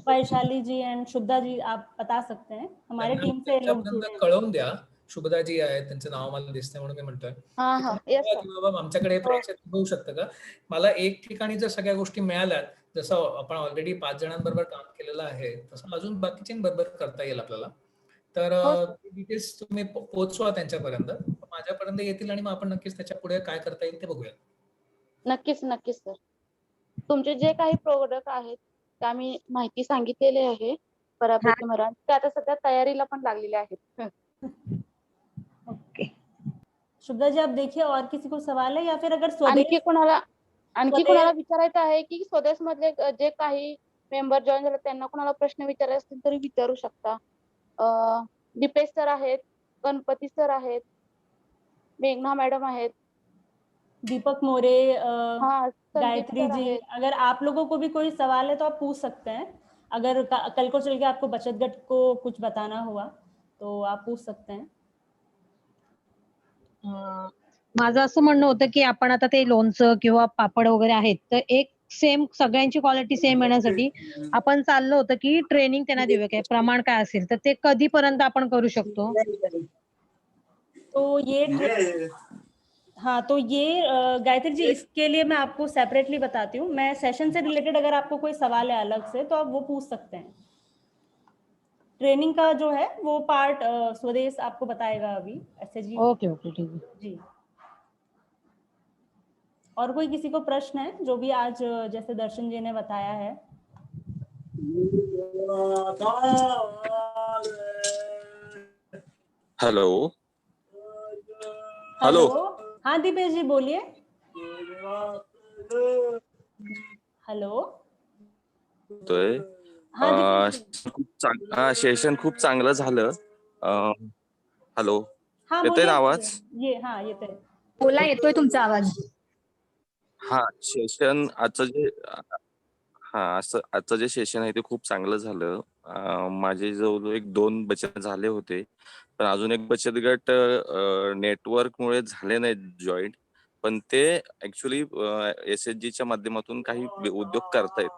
वैशाली जी एंड शुभदा जी आप बता सकते हैं, हमारे टीम से लोग जुड़े हैं. कळवून द्या. शुभदा जी आहेत, त्यांचं नाव मला दिसतंय म्हणून मी म्हणतोय, बाबा आमच्याकडे हे प्रोजेक्ट होऊ शकतं का. मला एक ठिकाणी जर सगळ्या गोष्टी मिळाल्यात, जसं आपण ऑलरेडी 5 जणांबरोबर काम केलेलं आहे, तसं अजून बाकीच्यांबरोबर करता येईल आपल्याला. तर डिटेल्स तुम्ही पोहोचवा त्यांच्यापर्यंत, माझ्यापर्यंत येतील आणि मग आपण नक्कीच त्याच्या पुढे काय करता येईल ते बघूया. नक्कीच नक्कीच सर. तुमचे जे काही प्रोडक्ट आहेत ते आम्ही माहिती सांगितलेली आहे बऱ्यापैकी मराठी, ते आता सध्या तयारीला पण लागलेले आहेत. ओके. शुभदा जी आप देखिए, और किसी को सवाल है या फिर अगर आणखी कोणाला विचारायचं आहे की स्वदेश मधले जे काही मेंबर जॉईन झाले त्यांना कोणाला प्रश्न विचारायचे असतील तरी विचारू शकता. दीपेश सर आहेत, गणपती सर आहेत, मेघना मॅडम आहेत, दीपक मोरे, गायत्री जी, अगर आप लोगों को भी कोई सवाल है तो आप पूछ सकते हैं. अगर कल को चल के आपको बचत गट को कुछ बताना हुआ तो आप पूछ सकते हैं. माझं असं म्हणणं होतं की आपण आता ते लोणचं किंवा पापड वगैरे आहेत तर एक सेम सगळ्यांची क्वालिटी सेम येण्यासाठी आपण चाललो होतं की ट्रेनिंग त्यांना देऊया काय प्रमाण काय असेल तर ते कधीपर्यंत आपण करू शकतो. तो ये हाँ तो ये गायत्री जी इसके लिए मैं आपको सेपरेटली बताती हूँ. मैं सेशन से रिलेटेड अगर आपको कोई सवाल है अलग से तो आप वो पूछ सकते हैं. ट्रेनिंग का जो है वो पार्ट स्वदेश आपको बताएगा अभी SHG. ओके ओके ठीक है. जी. और कोई किसी को प्रश्न है जो भी आज जैसे दर्शन जी ने बताया है. हेलो हेलो हाँ दीपेश जी बोलिए. हेलो. सेशन खूप चांगलं झालं. हॅलो हाँ येतोय ना बोलिए. आवाज? ये हाँ येतोय. बोला, येतोय तुमचा आवाज. हा सेशन आजचं जे सेशन आहे ते खूप चांगलं झालं. माझे जवळजवळ 1-2 बचत झाले होते, पण अजून एक बचत गट नेटवर्कमुळे झाले नाहीत जॉईन, पण ते ऍक्च्युली SHGच्या माध्यमातून काही उद्योग करतायत.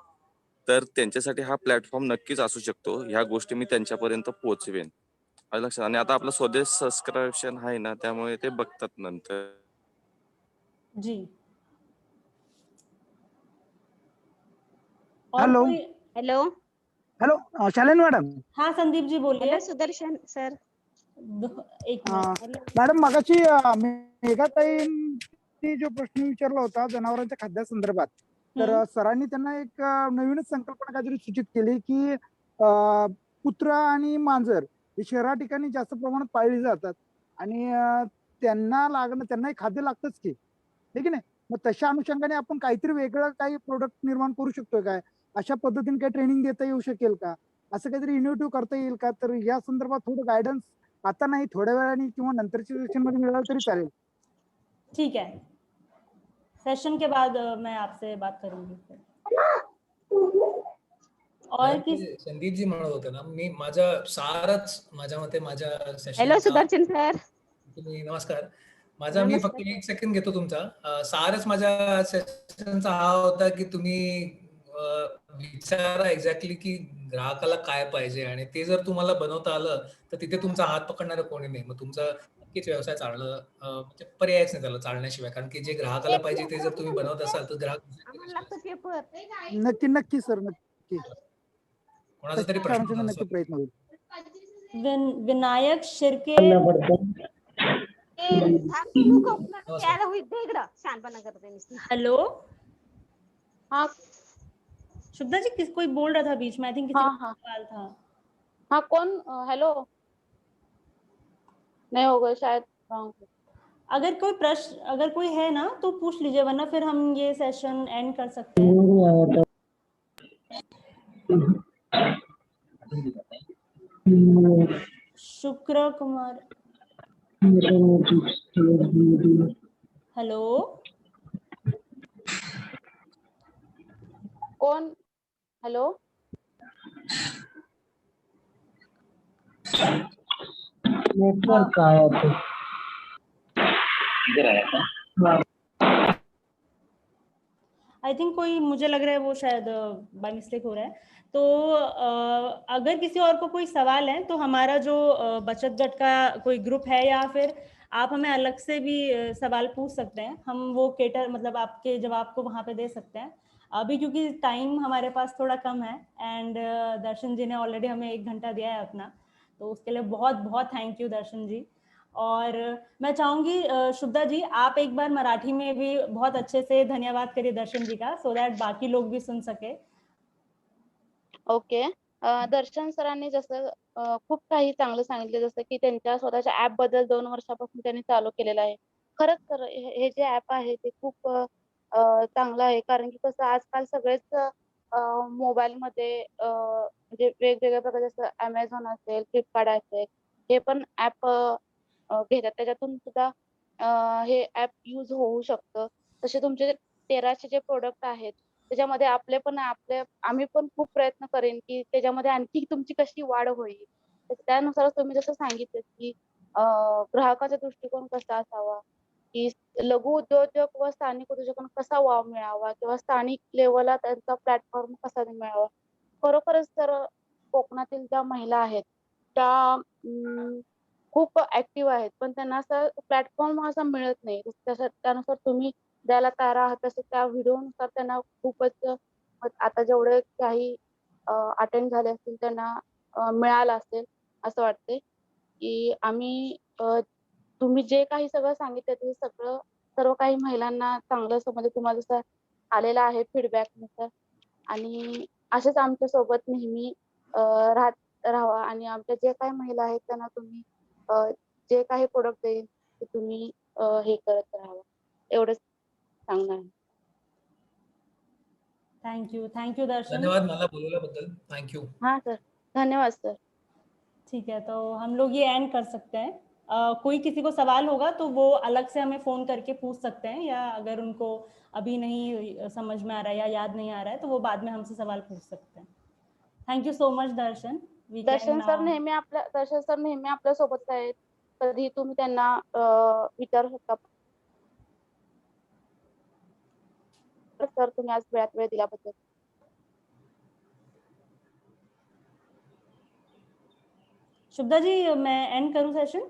तर त्यांच्यासाठी हा प्लॅटफॉर्म नक्कीच असू शकतो. ह्या गोष्टी मी त्यांच्यापर्यंत पोहोचवेन. आलं लक्षात. आणि आता आपलं स्वदेश सबस्क्रिप्शन आहे ना, त्यामुळे ते बघतात नंतर. जी. Hello hello. Hello Shalini madam. हाँ संदीप जी बोलिए. Hello Sudarshan sir. एक मिनिट. मॅडम मगाशी मेघाताईंनी जो प्रश्न विचारला होता जनावरांच्या खाद्यासंदर्भात, तर सरांनी त्यांना एक नवीनच संकल्पना काहीतरी सूचित केली की कुत्रा आणि मांजर हे शहरा ठिकाणी जास्त प्रमाणात पाळली जातात आणि त्यांनाही खाद्य लागतच की, ठीक आहे ना. मग तशा अनुषंगाने आपण काहीतरी वेगळं काही प्रोडक्ट निर्माण करू शकतोय काय, अशा पद्धतीने काही ट्रेनिंग देता येऊ शकेल का, असं काहीतरी इनोव्हेटिव्ह करता येईल का? तर या संदर्भात थोडं गायडन्स आता नाही थोड्या वेळाने किंवा नंतरच्या सेशन मध्ये मिळालं तरी चालेल. ठीक है, सेशन के बाद मैं आपसे बात करूंगी. और संदीप जी म्हणत होते ना, मी माझ्या मते माझ्या सेशन. Hello Sudarshan sir. नमस्कार. मी फक्त 1 सेकंड घेतो तुमचा. सारच माझ्या सेशनचा हा होता की तुम्ही विचारा एक्झॅक्टली की ग्राहकाला काय पाहिजे आणि ते जर तुम्हाला बनवता आलं तर तिथे तुमचा हात पकडणारं कोणी नाही. मग तुमचा नक्कीच व्यवसाय चालणं म्हणजे पर्यायच नाही त्याला चालण्याशिवाय. कारण की जे ग्राहकाला पाहिजे ते जर तुम्ही बनवत असाल तर ग्राहक नक्की सर, नक्की. कोणाचा तरी प्रश्न नक्की प्रयत्न होईल. विनायक शिर्के. हेलो. हाँ शुभदा जी कोई बोल रहा था बीच में, आई थिंक किसी का सवाल था. हाँ कौन? हेलो नहीं होगा शायद. अगर कोई है ना तो पूछ लीजिए, वरना फिर हम ये सेशन एंड कर सकते हैं. शुक्र कुमार. हेलो कौन? हेलो नेटवर्क का आया था, इधर आया था. आई थिंक कोई, मुझे लग रहा है वो शायद बाय मिस्टेक हो रहा है. तो अगर किसी और को कोई सवाल है तो हमारा जो बचत गट का कोई ग्रुप है या फिर आप हमें अलग से भी सवाल पूछ सकते हैं. हम वो मतलब आपके जवाब को वहाँ पे दे सकते हैं. अभी क्योंकि टाइम हमारे पास थोड़ा कम है एंड दर्शन जी ने ऑलरेडी हमें 1 घंटा दिया है अपना, तो उसके लिए बहुत बहुत थैंक यू दर्शन जी. और मैं चाहूंगी शुभदा जी आप एक बार मराठी में भी बहुत अच्छे से धन्यवाद करिए दर्शन जी का, सो दैट बाकी लोग भी सुन सके. ओके. दर्शन सरांनी जसं खूप काही चांगलं सांगितलं, जसं की त्यांच्या स्वतःच्या ऍप बद्दल 2 वर्षापासून त्यांनी चालू केलेलं आहे. खरंच तर हे जे ऍप आहे ते खूप चांगलं आहे, कारण की कसं आजकाल सगळेच मोबाईलमध्ये म्हणजे वेगवेगळ्या प्रकारचे जसं Amazon असेल, फ्लिपकार्ट असेल, हे पण ऍप घेतात. त्याच्यातून सुद्धा हे ऍप यूज होऊ शकतं. तसे तुमचे 1300 जे प्रोडक्ट आहेत त्याच्यामध्ये आम्ही पण खूप प्रयत्न करेन की त्याच्यामध्ये आणखी तुमची कशी वाढ होईल. त्यानुसार तुम्ही जसं सांगितलं की ग्राहकाचा दृष्टिकोन कसा असावा, की लघु उद्योजक व स्थानिक उद्योजकांना कसा वाव मिळावा किंवा स्थानिक लेवलला त्यांचा प्लॅटफॉर्म कसा मिळावा. खरोखरच तर कोकणातील ज्या महिला आहेत त्या खूप ऍक्टिव्ह आहेत, पण त्यांना असं प्लॅटफॉर्म असा मिळत नाही. त्यानुसार तुम्ही द्यायला तयार आहात तसं त्या व्हिडिओनुसार त्यांना खूपच आता जेवढे काही अटेंड झाले असतील त्यांना मिळालं असेल असं वाटते की आम्ही तुम्ही जे काही सगळं सांगितलं ते सर्व काही महिलांना चांगलं समज तुम्हाला जसं आलेला आहे फीडबॅक नुसार, आणि असेच आमच्या सोबत नेहमी राहावा आणि आमच्या जे काही महिला आहेत त्यांना तुम्ही जे काही प्रोडक्ट देईल ते तुम्ही हे करत राहावं एवढंच सांगणार आहे. थैंक यू दर्शन। धन्यवाद मला बोलवल्याबद्दल, थँक्यू। हाँ सर, धन्यवाद सर। ठीक है, तो हम लोग ये एंड कर सकते हैं। कोई किसी को सवाल होगा तो वो अलग से हमें फोन करके पूछ सकते हैं, या अगर उनको अभी नहीं समझ में आ रहा है या याद नहीं आ रहा है तो वो बाद में हमसे सवाल पूछ सकते हैं। Thank you so much Darshan. Darshan sir नेहमी आपल्या सोबत आहेत, कधी तुम्ही त्यांना विचारू शकता। सर तुम्ही आज वेळात वेळ दिल्याबद्दल शुभदा जी, मैं एंड करूं सेशन?